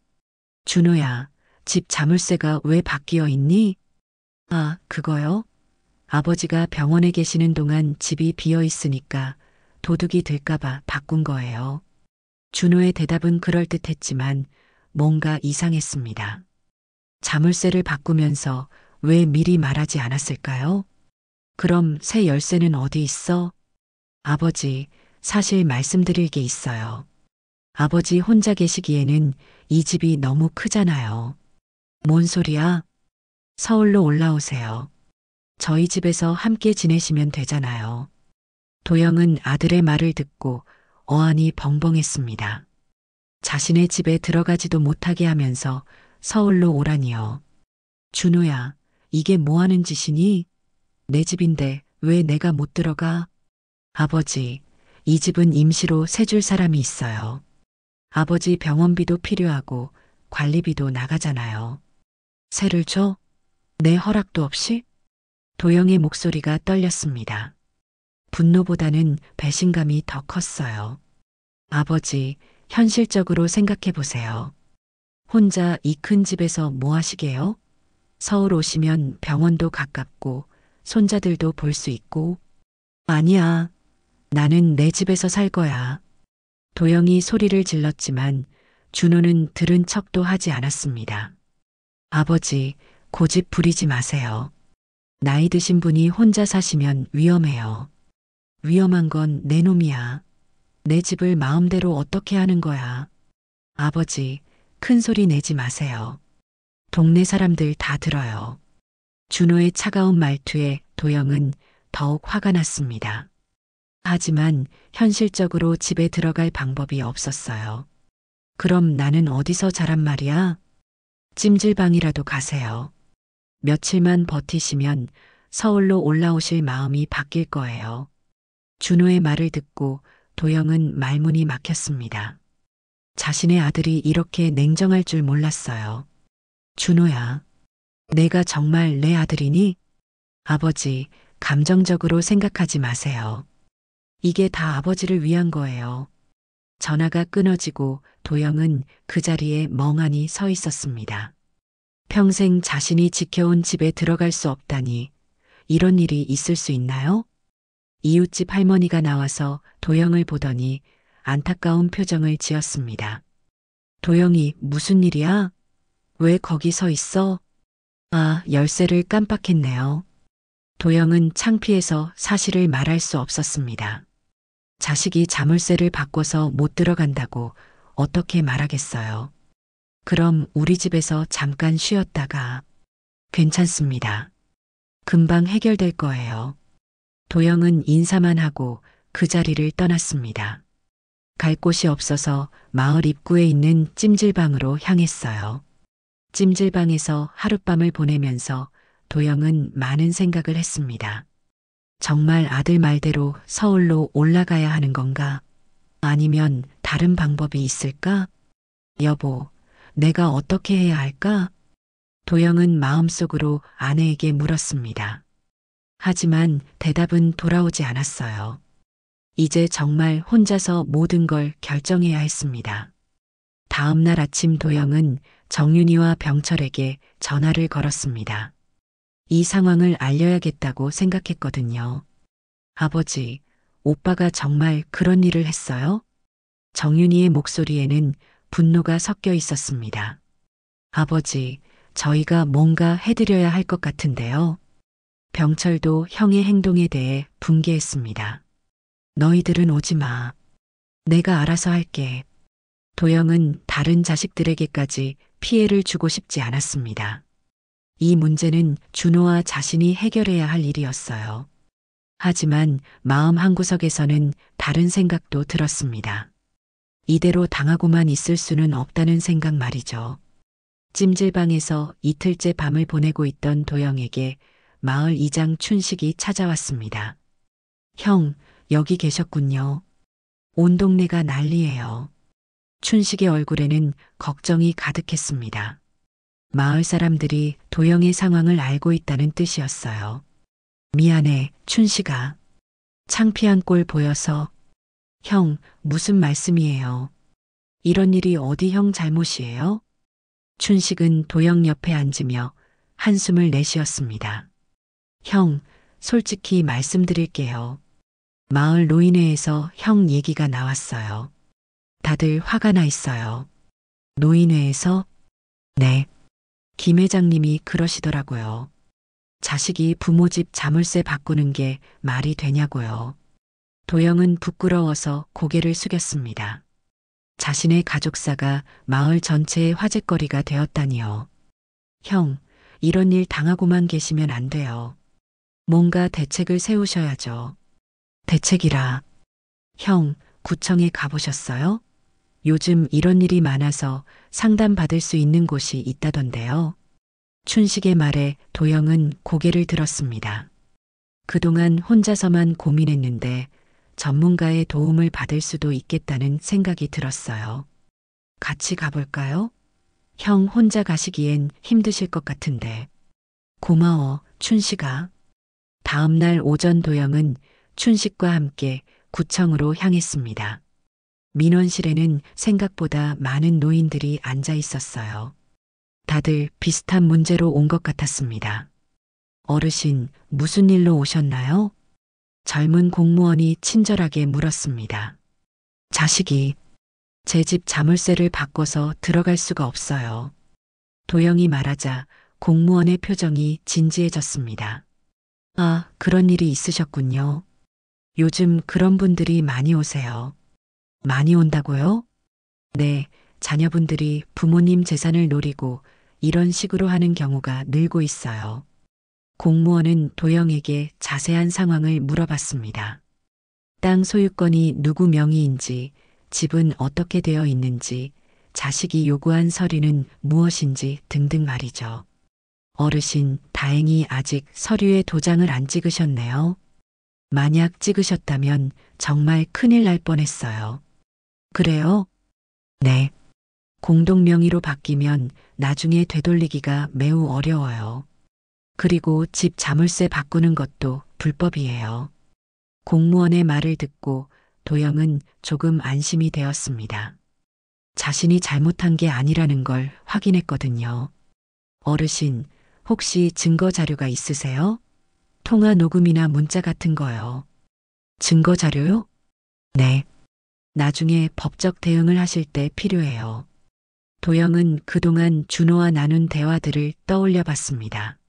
준호야, 집 자물쇠가 왜 바뀌어 있니? 아, 그거요? 아버지가 병원에 계시는 동안 집이 비어 있으니까 도둑이 들까봐 바꾼 거예요. 준호의 대답은 그럴듯했지만 뭔가 이상했습니다. 자물쇠를 바꾸면서 왜 미리 말하지 않았을까요? 그럼 새 열쇠는 어디 있어? 아버지, 사실 말씀드릴 게 있어요. 아버지 혼자 계시기에는 이 집이 너무 크잖아요. 뭔 소리야? 서울로 올라오세요. 저희 집에서 함께 지내시면 되잖아요. 도영은 아들의 말을 듣고 어안이 벙벙했습니다. 자신의 집에 들어가지도 못하게 하면서 서울로 오라니요. 준호야, 이게 뭐 하는 짓이니? 내 집인데 왜 내가 못 들어가? 아버지, 이 집은 임시로 세줄 사람이 있어요. 아버지 병원비도 필요하고 관리비도 나가잖아요. 세를 줘? 내 허락도 없이? 도영의 목소리가 떨렸습니다. 분노보다는 배신감이 더 컸어요. 아버지, 현실적으로 생각해 보세요. 혼자 이 큰 집에서 뭐 하시게요? 서울 오시면 병원도 가깝고 손자들도 볼 수 있고. 아니야. 나는 내 집에서 살 거야. 도영이 소리를 질렀지만 준호는 들은 척도 하지 않았습니다. 아버지, 고집 부리지 마세요. 나이 드신 분이 혼자 사시면 위험해요. 위험한 건 내 놈이야. 내 집을 마음대로 어떻게 하는 거야. 아버지, 큰 소리 내지 마세요. 동네 사람들 다 들어요. 준호의 차가운 말투에 도영은 더욱 화가 났습니다. 하지만 현실적으로 집에 들어갈 방법이 없었어요. 그럼 나는 어디서 자란 말이야? 찜질방이라도 가세요. 며칠만 버티시면 서울로 올라오실 마음이 바뀔 거예요. 준호의 말을 듣고 도영은 말문이 막혔습니다. 자신의 아들이 이렇게 냉정할 줄 몰랐어요. 준호야, 내가 정말 내 아들이니? 아버지, 감정적으로 생각하지 마세요. 이게 다 아버지를 위한 거예요. 전화가 끊어지고 도영은 그 자리에 멍하니 서 있었습니다. 평생 자신이 지켜온 집에 들어갈 수 없다니 이런 일이 있을 수 있나요? 이웃집 할머니가 나와서 도영을 보더니 안타까운 표정을 지었습니다. 도영이 무슨 일이야? 왜 거기 서 있어? 아, 열쇠를 깜빡했네요. 도영은 창피해서 사실을 말할 수 없었습니다. 자식이 자물쇠를 바꿔서 못 들어간다고 어떻게 말하겠어요. 그럼 우리 집에서 잠깐 쉬었다가 괜찮습니다. 금방 해결될 거예요. 도영은 인사만 하고 그 자리를 떠났습니다. 갈 곳이 없어서 마을 입구에 있는 찜질방으로 향했어요. 찜질방에서 하룻밤을 보내면서 도영은 많은 생각을 했습니다. 정말 아들 말대로 서울로 올라가야 하는 건가? 아니면 다른 방법이 있을까? 여보, 내가 어떻게 해야 할까? 도영은 마음속으로 아내에게 물었습니다. 하지만 대답은 돌아오지 않았어요. 이제 정말 혼자서 모든 걸 결정해야 했습니다. 다음 날 아침 도영은 정윤이와 병철에게 전화를 걸었습니다. 이 상황을 알려야겠다고 생각했거든요. 아버지, 오빠가 정말 그런 일을 했어요? 정윤이의 목소리에는 분노가 섞여 있었습니다. 아버지, 저희가 뭔가 해드려야 할 것 같은데요. 병철도 형의 행동에 대해 분개했습니다. 너희들은 오지 마. 내가 알아서 할게. 도영은 다른 자식들에게까지 피해를 주고 싶지 않았습니다. 이 문제는 준호와 자신이 해결해야 할 일이었어요. 하지만 마음 한구석에서는 다른 생각도 들었습니다. 이대로 당하고만 있을 수는 없다는 생각 말이죠. 찜질방에서 이틀째 밤을 보내고 있던 도영에게 마을 이장 춘식이 찾아왔습니다. 형, 여기 계셨군요. 온 동네가 난리예요. 춘식의 얼굴에는 걱정이 가득했습니다. 마을 사람들이 도영의 상황을 알고 있다는 뜻이었어요. 미안해, 춘식아. 창피한 꼴 보여서. 형, 무슨 말씀이에요? 이런 일이 어디 형 잘못이에요? 춘식은 도영 옆에 앉으며 한숨을 내쉬었습니다. 형, 솔직히 말씀드릴게요. 마을 노인회에서 형 얘기가 나왔어요. 다들 화가 나 있어요. 노인회에서? 네. 김 회장님이 그러시더라고요. 자식이 부모 집 자물쇠 바꾸는 게 말이 되냐고요. 도영은 부끄러워서 고개를 숙였습니다. 자신의 가족사가 마을 전체의 화제거리가 되었다니요. 형, 이런 일 당하고만 계시면 안 돼요. 뭔가 대책을 세우셔야죠. 대책이라. 형, 구청에 가보셨어요? 요즘 이런 일이 많아서 상담받을 수 있는 곳이 있다던데요. 춘식의 말에 도영은 고개를 들었습니다. 그동안 혼자서만 고민했는데 전문가의 도움을 받을 수도 있겠다는 생각이 들었어요. 같이 가볼까요? 형 혼자 가시기엔 힘드실 것 같은데. 고마워, 춘식아. 다음 날 오전 도영은 춘식과 함께 구청으로 향했습니다. 민원실에는 생각보다 많은 노인들이 앉아 있었어요. 다들 비슷한 문제로 온 것 같았습니다. 어르신, 무슨 일로 오셨나요? 젊은 공무원이 친절하게 물었습니다. 자식이 제 집 자물쇠를 바꿔서 들어갈 수가 없어요. 도영이 말하자 공무원의 표정이 진지해졌습니다. 아, 그런 일이 있으셨군요. 요즘 그런 분들이 많이 오세요. 많이 온다고요? 네, 자녀분들이 부모님 재산을 노리고 이런 식으로 하는 경우가 늘고 있어요. 공무원은 도영에게 자세한 상황을 물어봤습니다. 땅 소유권이 누구 명의인지, 집은 어떻게 되어 있는지, 자식이 요구한 서류는 무엇인지 등등 말이죠. 어르신, 다행히 아직 서류에 도장을 안 찍으셨네요. 만약 찍으셨다면 정말 큰일 날 뻔했어요. 그래요? 네. 공동 명의로 바뀌면 나중에 되돌리기가 매우 어려워요. 그리고 집 자물쇠 바꾸는 것도 불법이에요. 공무원의 말을 듣고 도영은 조금 안심이 되었습니다. 자신이 잘못한 게 아니라는 걸 확인했거든요. 어르신, 혹시 증거 자료가 있으세요? 통화 녹음이나 문자 같은 거요. 증거 자료요? 네. 나중에 법적 대응을 하실 때 필요해요. 도영은 그동안 준호와 나눈 대화들을 떠올려 봤습니다.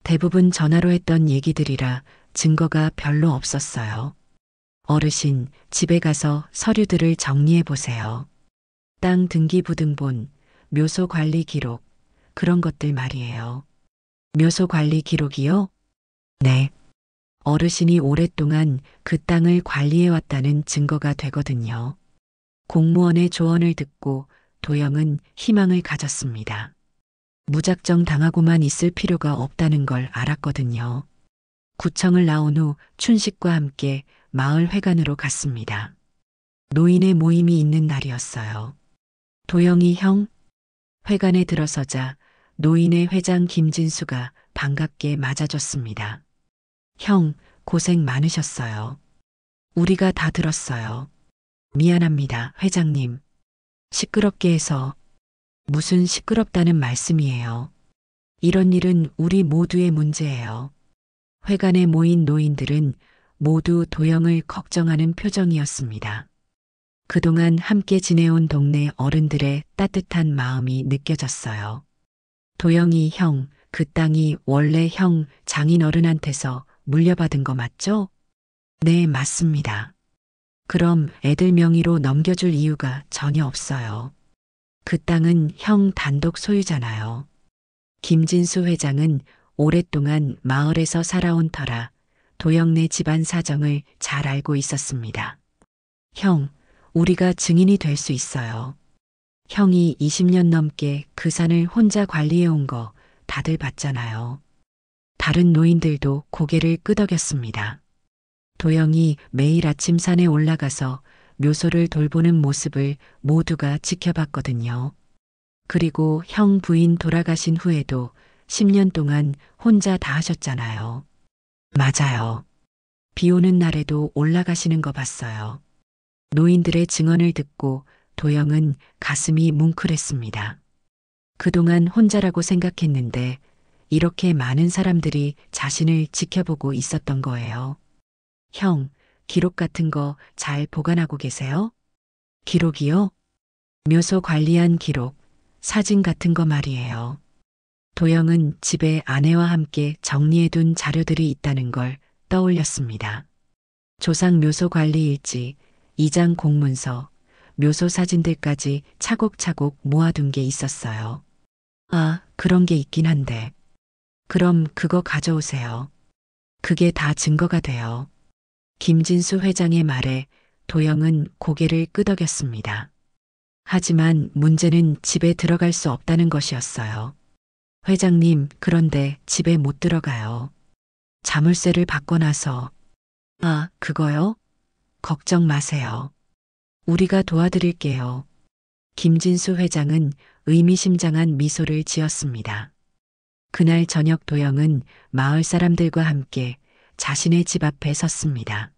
대부분 전화로 했던 얘기들이라 증거가 별로 없었어요. 어르신, 집에 가서 서류들을 정리해 보세요. 땅 등기부등본, 묘소 관리 기록, 그런 것들 말이에요. 묘소 관리 기록이요? 네. 어르신이 오랫동안 그 땅을 관리해 왔다는 증거가 되거든요. 공무원의 조언을 듣고 도영은 희망을 가졌습니다. 무작정 당하고만 있을 필요가 없다는 걸 알았거든요. 구청을 나온 후 춘식과 함께 마을 회관으로 갔습니다. 노인의 모임이 있는 날이었어요. 도영이 형? 회관에 들어서자 노인의 회장 김진수가 반갑게 맞아줬습니다. 형, 고생 많으셨어요. 우리가 다 들었어요. 미안합니다, 회장님. 시끄럽게 해서. 무슨 시끄럽다는 말씀이에요. 이런 일은 우리 모두의 문제예요. 회관에 모인 노인들은 모두 도영을 걱정하는 표정이었습니다. 그동안 함께 지내온 동네 어른들의 따뜻한 마음이 느껴졌어요. 도영이 형, 그 땅이 원래 형 장인어른한테서 물려받은 거 맞죠? 네, 맞습니다. 그럼 애들 명의로 넘겨줄 이유가 전혀 없어요. 그 땅은 형 단독 소유잖아요. 김진수 회장은 오랫동안 마을에서 살아온 터라 도영네 집안 사정을 잘 알고 있었습니다. 형, 우리가 증인이 될 수 있어요. 형이 20년 넘게 그 산을 혼자 관리해 온 거 다들 봤잖아요. 다른 노인들도 고개를 끄덕였습니다. 도영이 매일 아침 산에 올라가서 묘소를 돌보는 모습을 모두가 지켜봤거든요. 그리고 형 부인 돌아가신 후에도 10년 동안 혼자 다 하셨잖아요. 맞아요. 비 오는 날에도 올라가시는 거 봤어요. 노인들의 증언을 듣고 도영은 가슴이 뭉클했습니다. 그동안 혼자라고 생각했는데 이렇게 많은 사람들이 자신을 지켜보고 있었던 거예요. 형, 기록 같은 거 잘 보관하고 계세요? 기록이요? 묘소 관리한 기록, 사진 같은 거 말이에요. 도영은 집에 아내와 함께 정리해둔 자료들이 있다는 걸 떠올렸습니다. 조상 묘소 관리 일지, 이장 공문서, 묘소 사진들까지 차곡차곡 모아둔 게 있었어요. 아, 그런 게 있긴 한데. 그럼 그거 가져오세요. 그게 다 증거가 돼요. 김진수 회장의 말에 도영은 고개를 끄덕였습니다. 하지만 문제는 집에 들어갈 수 없다는 것이었어요. 회장님, 그런데 집에 못 들어가요. 자물쇠를 바꿔놔서. 아, 그거요? 걱정 마세요. 우리가 도와드릴게요. 김진수 회장은 의미심장한 미소를 지었습니다. 그날 저녁 도영은 마을 사람들과 함께 자신의 집 앞에 섰습니다.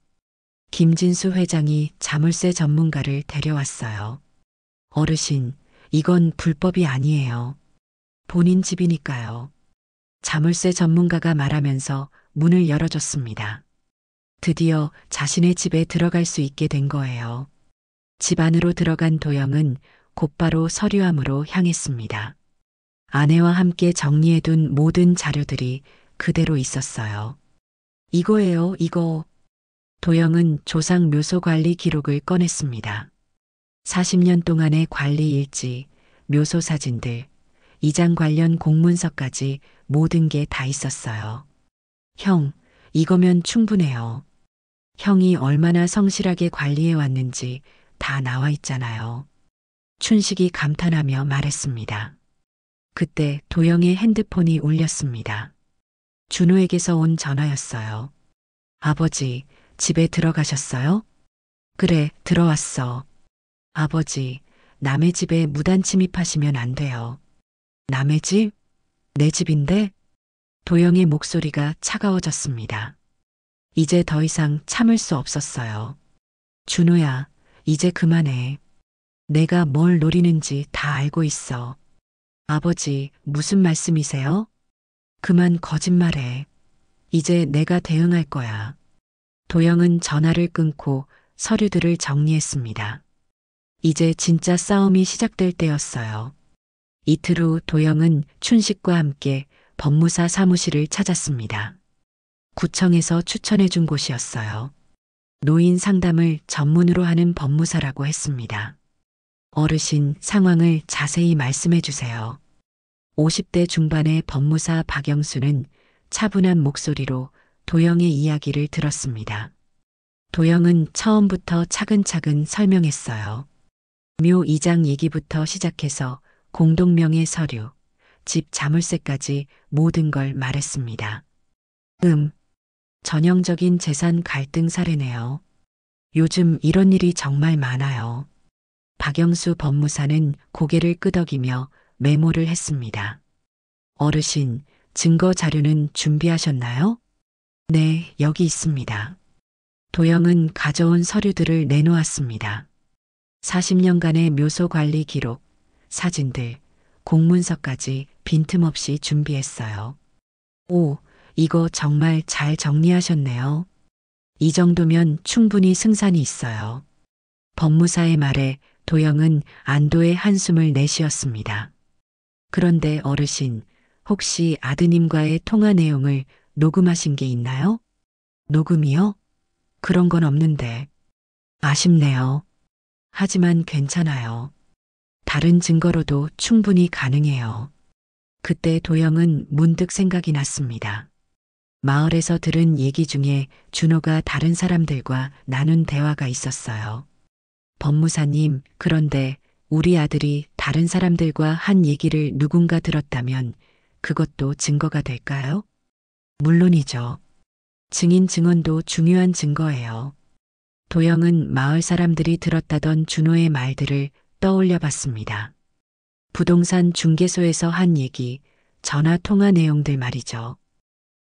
김진수 회장이 자물쇠 전문가를 데려왔어요. 어르신, 이건 불법이 아니에요. 본인 집이니까요. 자물쇠 전문가가 말하면서 문을 열어줬습니다. 드디어 자신의 집에 들어갈 수 있게 된 거예요. 집 안으로 들어간 도영은 곧바로 서류함으로 향했습니다. 아내와 함께 정리해둔 모든 자료들이 그대로 있었어요. 이거예요, 이거. 도영은 조상 묘소 관리 기록을 꺼냈습니다. 40년 동안의 관리 일지, 묘소 사진들, 이장 관련 공문서까지 모든 게 다 있었어요. 형, 이거면 충분해요. 형이 얼마나 성실하게 관리해 왔는지 다 나와 있잖아요. 춘식이 감탄하며 말했습니다. 그때 도영의 핸드폰이 울렸습니다. 준호에게서 온 전화였어요. 아버지, 집에 들어가셨어요? 그래, 들어왔어. 아버지, 남의 집에 무단 침입하시면 안 돼요. 남의 집? 내 집인데? 도영의 목소리가 차가워졌습니다. 이제 더 이상 참을 수 없었어요. 준호야, 이제 그만해. 내가 뭘 노리는지 다 알고 있어. 아버지, 무슨 말씀이세요? 그만 거짓말해. 이제 내가 대응할 거야. 도영은 전화를 끊고 서류들을 정리했습니다. 이제 진짜 싸움이 시작될 때였어요. 이틀 후 도영은 춘식과 함께 법무사 사무실을 찾았습니다. 구청에서 추천해 준 곳이었어요. 노인 상담을 전문으로 하는 법무사라고 했습니다. 어르신 상황을 자세히 말씀해 주세요. 50대 중반의 법무사 박영수는 차분한 목소리로 도영의 이야기를 들었습니다. 도영은 처음부터 차근차근 설명했어요. 묘 이장 얘기부터 시작해서 공동명의 서류, 집 자물쇠까지 모든 걸 말했습니다. 전형적인 재산 갈등 사례네요. 요즘 이런 일이 정말 많아요. 박영수 법무사는 고개를 끄덕이며 메모를 했습니다. 어르신, 증거 자료는 준비하셨나요? 네, 여기 있습니다. 도영은 가져온 서류들을 내놓았습니다. 40년간의 묘소 관리 기록, 사진들, 공문서까지 빈틈없이 준비했어요. 오, 이거 정말 잘 정리하셨네요. 이 정도면 충분히 승산이 있어요. 법무사의 말에 도영은 안도의 한숨을 내쉬었습니다. 그런데 어르신, 혹시 아드님과의 통화 내용을 녹음하신 게 있나요? 녹음이요? 그런 건 없는데. 아쉽네요. 하지만 괜찮아요. 다른 증거로도 충분히 가능해요. 그때 도영은 문득 생각이 났습니다. 마을에서 들은 얘기 중에 준호가 다른 사람들과 나눈 대화가 있었어요. 법무사님, 그런데 우리 아들이 다른 사람들과 한 얘기를 누군가 들었다면 그것도 증거가 될까요? 물론이죠. 증인 증언도 중요한 증거예요. 도영은 마을 사람들이 들었다던 준호의 말들을 떠올려 봤습니다. 부동산 중개소에서 한 얘기, 전화 통화 내용들 말이죠.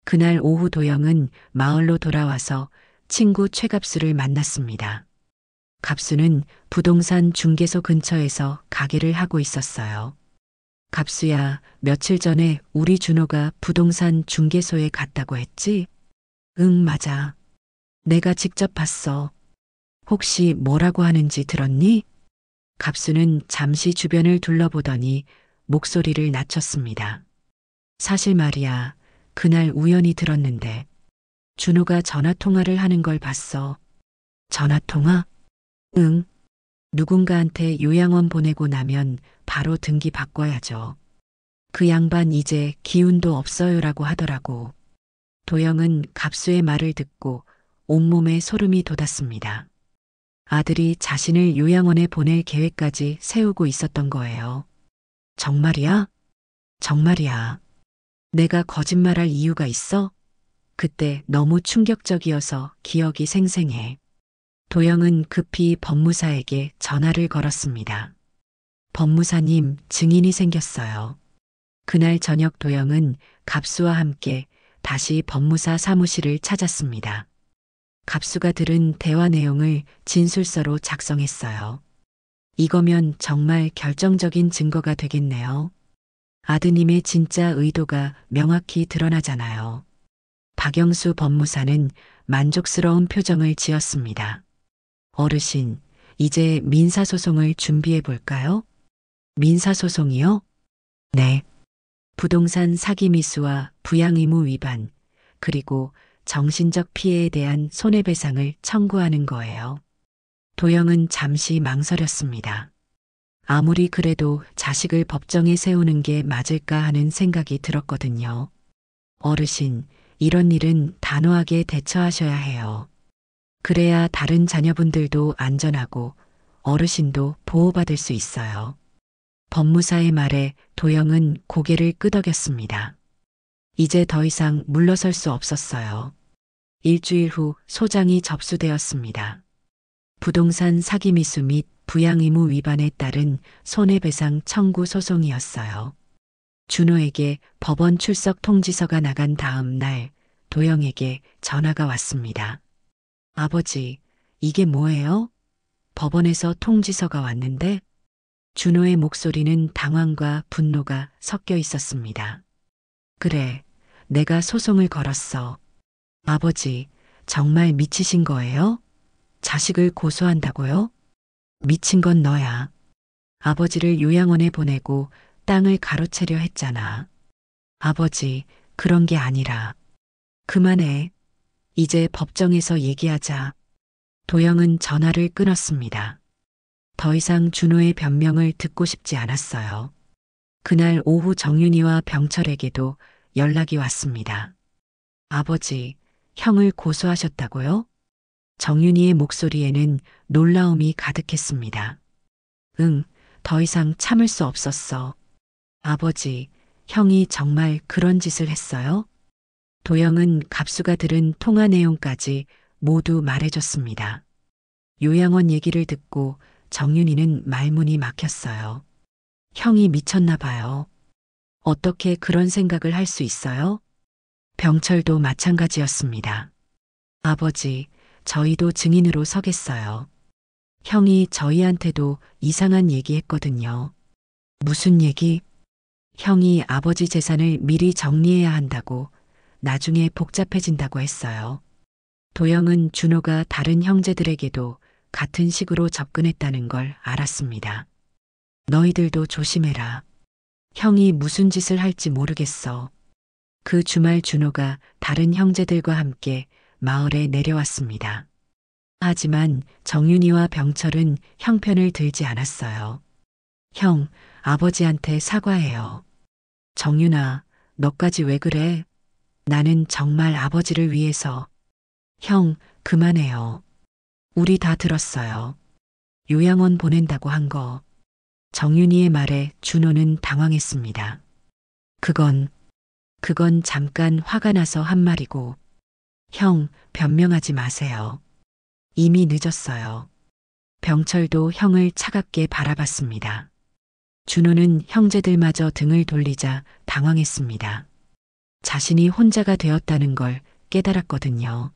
그날 오후 도영은 마을로 돌아와서 친구 최갑수를 만났습니다. 갑수는 부동산 중개소 근처에서 가게를 하고 있었어요. 갑수야, 며칠 전에 우리 준호가 부동산 중개소에 갔다고 했지? 응, 맞아. 내가 직접 봤어. 혹시 뭐라고 하는지 들었니? 갑수는 잠시 주변을 둘러보더니 목소리를 낮췄습니다. 사실 말이야, 그날 우연히 들었는데 준호가 전화통화를 하는 걸 봤어. 전화통화? 응. 누군가한테 요양원 보내고 나면 바로 등기 바꿔야죠. 그 양반 이제 기운도 없어요라고 하더라고. 도영은 갑수의 말을 듣고 온몸에 소름이 돋았습니다. 아들이 자신을 요양원에 보낼 계획까지 세우고 있었던 거예요. 정말이야? 정말이야. 내가 거짓말할 이유가 있어? 그때 너무 충격적이어서 기억이 생생해. 도영은 급히 법무사에게 전화를 걸었습니다. 법무사님, 증인이 생겼어요. 그날 저녁 도영은 갑수와 함께 다시 법무사 사무실을 찾았습니다. 갑수가 들은 대화 내용을 진술서로 작성했어요. 이거면 정말 결정적인 증거가 되겠네요. 아드님의 진짜 의도가 명확히 드러나잖아요. 박영수 법무사는 만족스러운 표정을 지었습니다. 어르신, 이제 민사소송을 준비해 볼까요? 민사소송이요? 네. 부동산 사기 미수와 부양 의무 위반, 그리고 정신적 피해에 대한 손해배상을 청구하는 거예요. 도영은 잠시 망설였습니다. 아무리 그래도 자식을 법정에 세우는 게 맞을까 하는 생각이 들었거든요. 어르신, 이런 일은 단호하게 대처하셔야 해요. 그래야 다른 자녀분들도 안전하고 어르신도 보호받을 수 있어요. 법무사의 말에 도영은 고개를 끄덕였습니다. 이제 더 이상 물러설 수 없었어요. 일주일 후 소장이 접수되었습니다. 부동산 사기 미수 및 부양 의무 위반에 따른 손해배상 청구 소송이었어요. 준호에게 법원 출석 통지서가 나간 다음 날 도영에게 전화가 왔습니다. 아버지, 이게 뭐예요? 법원에서 통지서가 왔는데? 준호의 목소리는 당황과 분노가 섞여 있었습니다. 그래, 내가 소송을 걸었어. 아버지, 정말 미치신 거예요? 자식을 고소한다고요? 미친 건 너야. 아버지를 요양원에 보내고 땅을 가로채려 했잖아. 아버지, 그런 게 아니라. 그만해. 이제 법정에서 얘기하자. 도영은 전화를 끊었습니다. 더 이상 준호의 변명을 듣고 싶지 않았어요. 그날 오후 정윤이와 병철에게도 연락이 왔습니다. 아버지, 형을 고소하셨다고요? 정윤이의 목소리에는 놀라움이 가득했습니다. 응, 더 이상 참을 수 없었어. 아버지, 형이 정말 그런 짓을 했어요? 도영은 갑수가 들은 통화 내용까지 모두 말해줬습니다. 요양원 얘기를 듣고 정윤이는 말문이 막혔어요. 형이 미쳤나 봐요. 어떻게 그런 생각을 할 수 있어요? 병철도 마찬가지였습니다. 아버지, 저희도 증인으로 서겠어요. 형이 저희한테도 이상한 얘기 했거든요. 무슨 얘기? 형이 아버지 재산을 미리 정리해야 한다고, 나중에 복잡해진다고 했어요. 도영은 준호가 다른 형제들에게도 같은 식으로 접근했다는 걸 알았습니다. 너희들도 조심해라. 형이 무슨 짓을 할지 모르겠어. 그 주말 준호가 다른 형제들과 함께 마을에 내려왔습니다. 하지만 정윤이와 병철은 형편을 들지 않았어요. 형, 아버지한테 사과해요. 정윤아, 너까지 왜 그래? 나는 정말 아버지를 위해서. 형, 그만해요. 우리 다 들었어요. 요양원 보낸다고 한 거. 정윤이의 말에 준호는 당황했습니다. 그건 잠깐 화가 나서 한 말이고. 형, 변명하지 마세요. 이미 늦었어요. 병철도 형을 차갑게 바라봤습니다. 준호는 형제들마저 등을 돌리자 당황했습니다. 자신이 혼자가 되었다는 걸 깨달았거든요.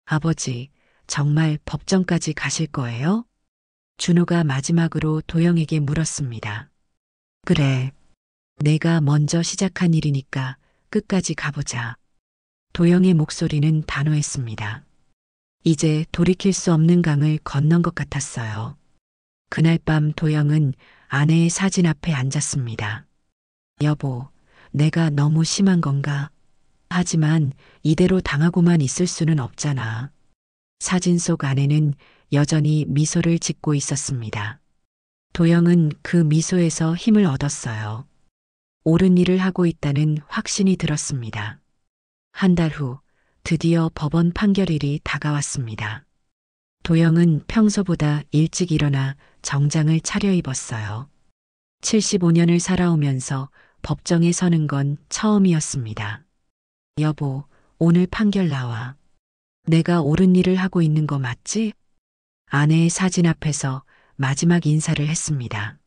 아버지, 정말 법정까지 가실 거예요? 준호가 마지막으로 도영에게 물었습니다. 그래, 내가 먼저 시작한 일이니까 끝까지 가보자. 도영의 목소리는 단호했습니다. 이제 돌이킬 수 없는 강을 건넌 것 같았어요. 그날 밤 도영은 아내의 사진 앞에 앉았습니다. 여보, 내가 너무 심한 건가? 하지만 이대로 당하고만 있을 수는 없잖아. 사진 속 아내는 여전히 미소를 짓고 있었습니다. 도영은 그 미소에서 힘을 얻었어요. 옳은 일을 하고 있다는 확신이 들었습니다. 한 달 후 드디어 법원 판결일이 다가왔습니다. 도영은 평소보다 일찍 일어나 정장을 차려입었어요. 75년을 살아오면서 법정에 서는 건 처음이었습니다. 여보, 오늘 판결 나와. 내가 옳은 일을 하고 있는 거 맞지? 아내의 사진 앞에서 마지막 인사를 했습니다.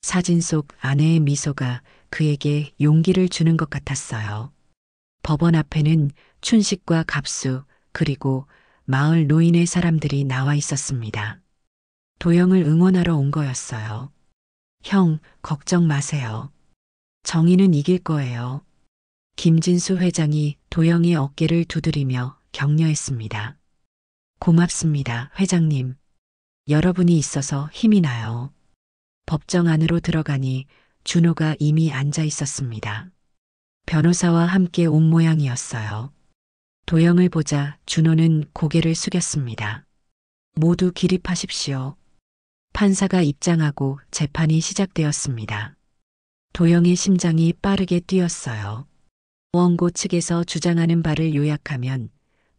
사진 속 아내의 미소가 그에게 용기를 주는 것 같았어요. 법원 앞에는 춘식과 갑수 그리고 마을 노인의 사람들이 나와 있었습니다. 도영을 응원하러 온 거였어요. 형, 걱정 마세요. 정의는 이길 거예요. 김진수 회장이 도영의 어깨를 두드리며 격려했습니다. 고맙습니다, 회장님. 여러분이 있어서 힘이 나요. 법정 안으로 들어가니 준호가 이미 앉아 있었습니다. 변호사와 함께 온 모양이었어요. 도영을 보자 준호는 고개를 숙였습니다. 모두 기립하십시오. 판사가 입장하고 재판이 시작되었습니다. 도영의 심장이 빠르게 뛰었어요. 원고 측에서 주장하는 바를 요약하면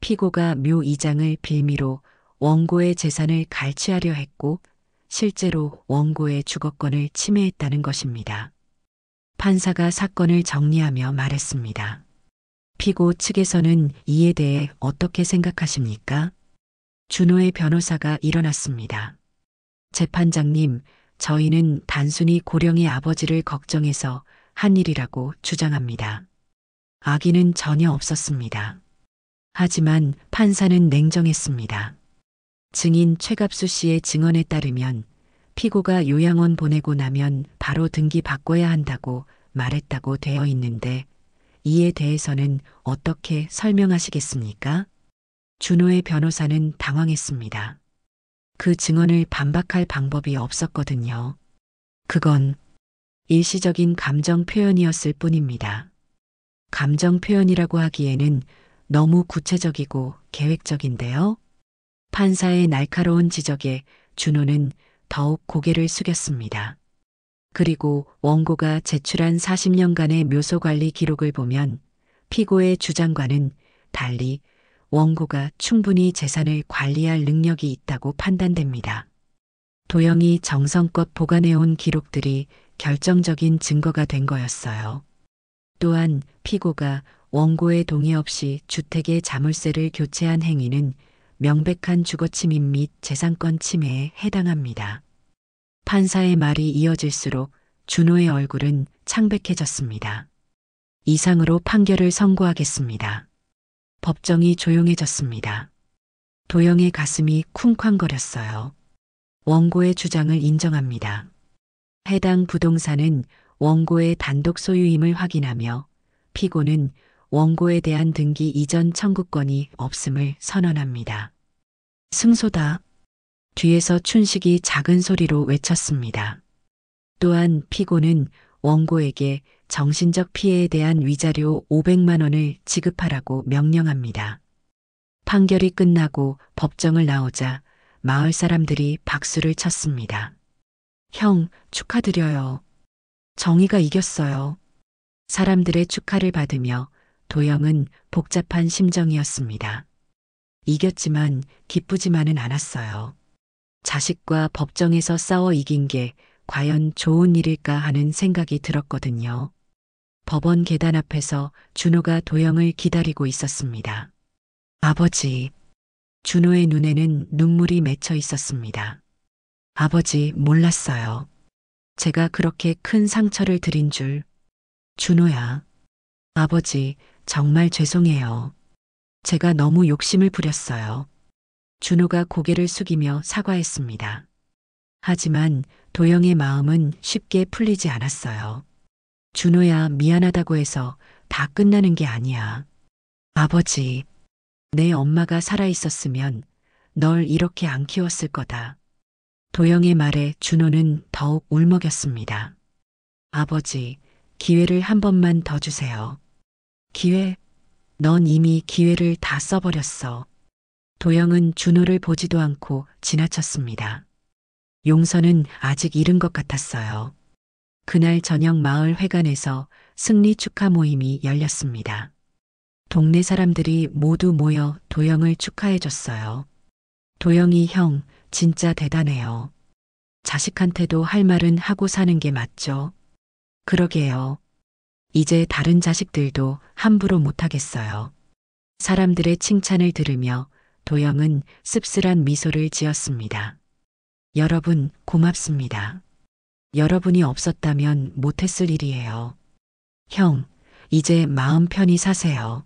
피고가 묘 2장을 빌미로 원고의 재산을 갈취하려 했고 실제로 원고의 주거권을 침해했다는 것입니다. 판사가 사건을 정리하며 말했습니다. 피고 측에서는 이에 대해 어떻게 생각하십니까? 준호의 변호사가 일어났습니다. 재판장님, 저희는 단순히 고령의 아버지를 걱정해서 한 일이라고 주장합니다. 악의는 전혀 없었습니다. 하지만 판사는 냉정했습니다. 증인 최갑수 씨의 증언에 따르면 피고가 요양원 보내고 나면 바로 등기 바꿔야 한다고 말했다고 되어 있는데 이에 대해서는 어떻게 설명하시겠습니까? 준호의 변호사는 당황했습니다. 그 증언을 반박할 방법이 없었거든요. 그건 일시적인 감정 표현이었을 뿐입니다. 감정 표현이라고 하기에는 너무 구체적이고 계획적인데요. 판사의 날카로운 지적에 준호는 더욱 고개를 숙였습니다. 그리고 원고가 제출한 40년간의 묘소 관리 기록을 보면 피고의 주장과는 달리 원고가 충분히 재산을 관리할 능력이 있다고 판단됩니다. 도영이 정성껏 보관해온 기록들이 결정적인 증거가 된 거였어요. 또한 피고가 원고의 동의 없이 주택의 자물쇠를 교체한 행위는 명백한 주거침입 및 재산권 침해에 해당합니다. 판사의 말이 이어질수록 준호의 얼굴은 창백해졌습니다. 이상으로 판결을 선고하겠습니다. 법정이 조용해졌습니다. 도영의 가슴이 쿵쾅거렸어요. 원고의 주장을 인정합니다. 해당 부동산은 원고의 단독 소유임을 확인하며 피고는 원고에 대한 등기 이전 청구권이 없음을 선언합니다. 승소다. 뒤에서 춘식이 작은 소리로 외쳤습니다. 또한 피고는 원고에게 정신적 피해에 대한 위자료 500만 원을 지급하라고 명령합니다. 판결이 끝나고 법정을 나오자 마을 사람들이 박수를 쳤습니다. 형, 축하드려요. 정의가 이겼어요. 사람들의 축하를 받으며 도영은 복잡한 심정이었습니다. 이겼지만 기쁘지만은 않았어요. 자식과 법정에서 싸워 이긴 게 과연 좋은 일일까 하는 생각이 들었거든요. 법원 계단 앞에서 준호가 도영을 기다리고 있었습니다. 아버지. 준호의 눈에는 눈물이 맺혀 있었습니다. 아버지, 몰랐어요. 제가 그렇게 큰 상처를 드린 줄. 준호야. 아버지, 정말 죄송해요. 제가 너무 욕심을 부렸어요. 준호가 고개를 숙이며 사과했습니다. 하지만 도영의 마음은 쉽게 풀리지 않았어요. 준호야, 미안하다고 해서 다 끝나는 게 아니야. 아버지, 내 엄마가 살아있었으면 널 이렇게 안 키웠을 거다. 도영의 말에 준호는 더욱 울먹였습니다. 아버지, 기회를 한 번만 더 주세요. 기회? 넌 이미 기회를 다 써버렸어. 도영은 준호를 보지도 않고 지나쳤습니다. 용서는 아직 이른 것 같았어요. 그날 저녁 마을 회관에서 승리 축하 모임이 열렸습니다. 동네 사람들이 모두 모여 도영을 축하해줬어요. 도영이 형, 진짜 대단해요. 자식한테도 할 말은 하고 사는 게 맞죠? 그러게요. 이제 다른 자식들도 함부로 못하겠어요. 사람들의 칭찬을 들으며 도영은 씁쓸한 미소를 지었습니다. 여러분, 고맙습니다. 여러분이 없었다면 못했을 일이에요. 형, 이제 마음 편히 사세요.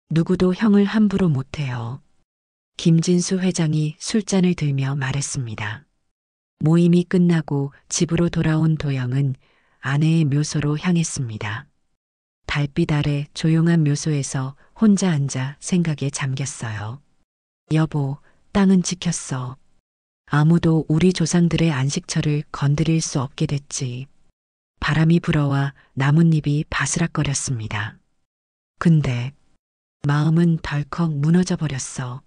누구도 형을 함부로 못해요. 김진수 회장이 술잔을 들며 말했습니다. 모임이 끝나고 집으로 돌아온 도영은 아내의 묘소로 향했습니다. 달빛 아래 조용한 묘소에서 혼자 앉아 생각에 잠겼어요. 여보, 땅은 지켰어. 아무도 우리 조상들의 안식처를 건드릴 수 없게 됐지. 바람이 불어와 나뭇잎이 바스락거렸습니다. 근데 마음은 덜컥 무너져 버렸어.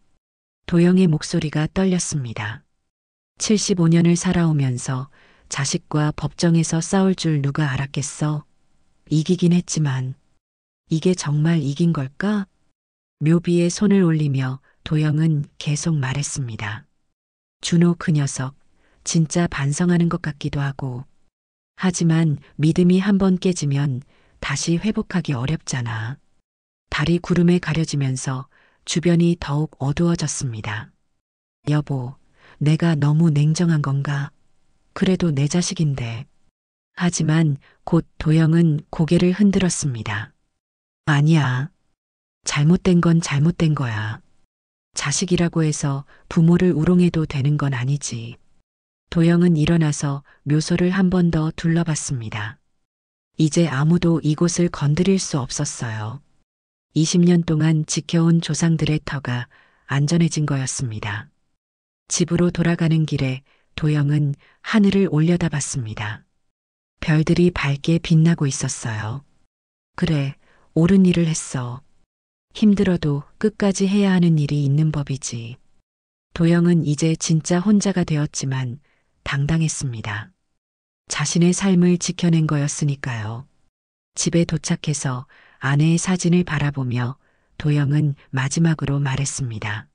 도영의 목소리가 떨렸습니다. 75년을 살아오면서 자식과 법정에서 싸울 줄 누가 알았겠어? 이기긴 했지만 이게 정말 이긴 걸까? 묘비에 손을 올리며 도영은 계속 말했습니다. 준호 그 녀석 진짜 반성하는 것 같기도 하고. 하지만 믿음이 한번 깨지면 다시 회복하기 어렵잖아. 달이 구름에 가려지면서 주변이 더욱 어두워졌습니다. 여보, 내가 너무 냉정한 건가? 그래도 내 자식인데. 하지만 곧 도영은 고개를 흔들었습니다. 아니야. 잘못된 건 잘못된 거야. 자식이라고 해서 부모를 우롱해도 되는 건 아니지. 도영은 일어나서 묘소를 한 번 더 둘러봤습니다. 이제 아무도 이곳을 건드릴 수 없었어요. 20년 동안 지켜온 조상들의 터가 안전해진 거였습니다. 집으로 돌아가는 길에 도영은 하늘을 올려다봤습니다. 별들이 밝게 빛나고 있었어요. 그래, 옳은 일을 했어. 힘들어도 끝까지 해야 하는 일이 있는 법이지. 도영은 이제 진짜 혼자가 되었지만 당당했습니다. 자신의 삶을 지켜낸 거였으니까요. 집에 도착해서 아내의 사진을 바라보며 도영은 마지막으로 말했습니다.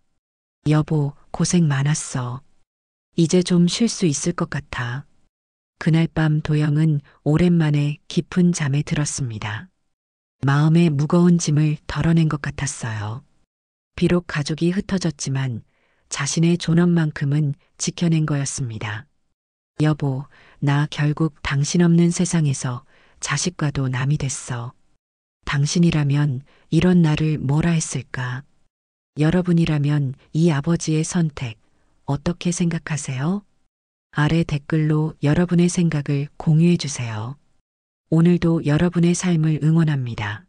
여보, 고생 많았어. 이제 좀 쉴 수 있을 것 같아. 그날 밤 도영은 오랜만에 깊은 잠에 들었습니다. 마음의 무거운 짐을 덜어낸 것 같았어요. 비록 가족이 흩어졌지만 자신의 존엄만큼은 지켜낸 거였습니다. 여보, 나 결국 당신 없는 세상에서 자식과도 남이 됐어. 당신이라면 이런 나를 뭐라 했을까? 여러분이라면 이 아버지의 선택 어떻게 생각하세요? 아래 댓글로 여러분의 생각을 공유해 주세요. 오늘도 여러분의 삶을 응원합니다.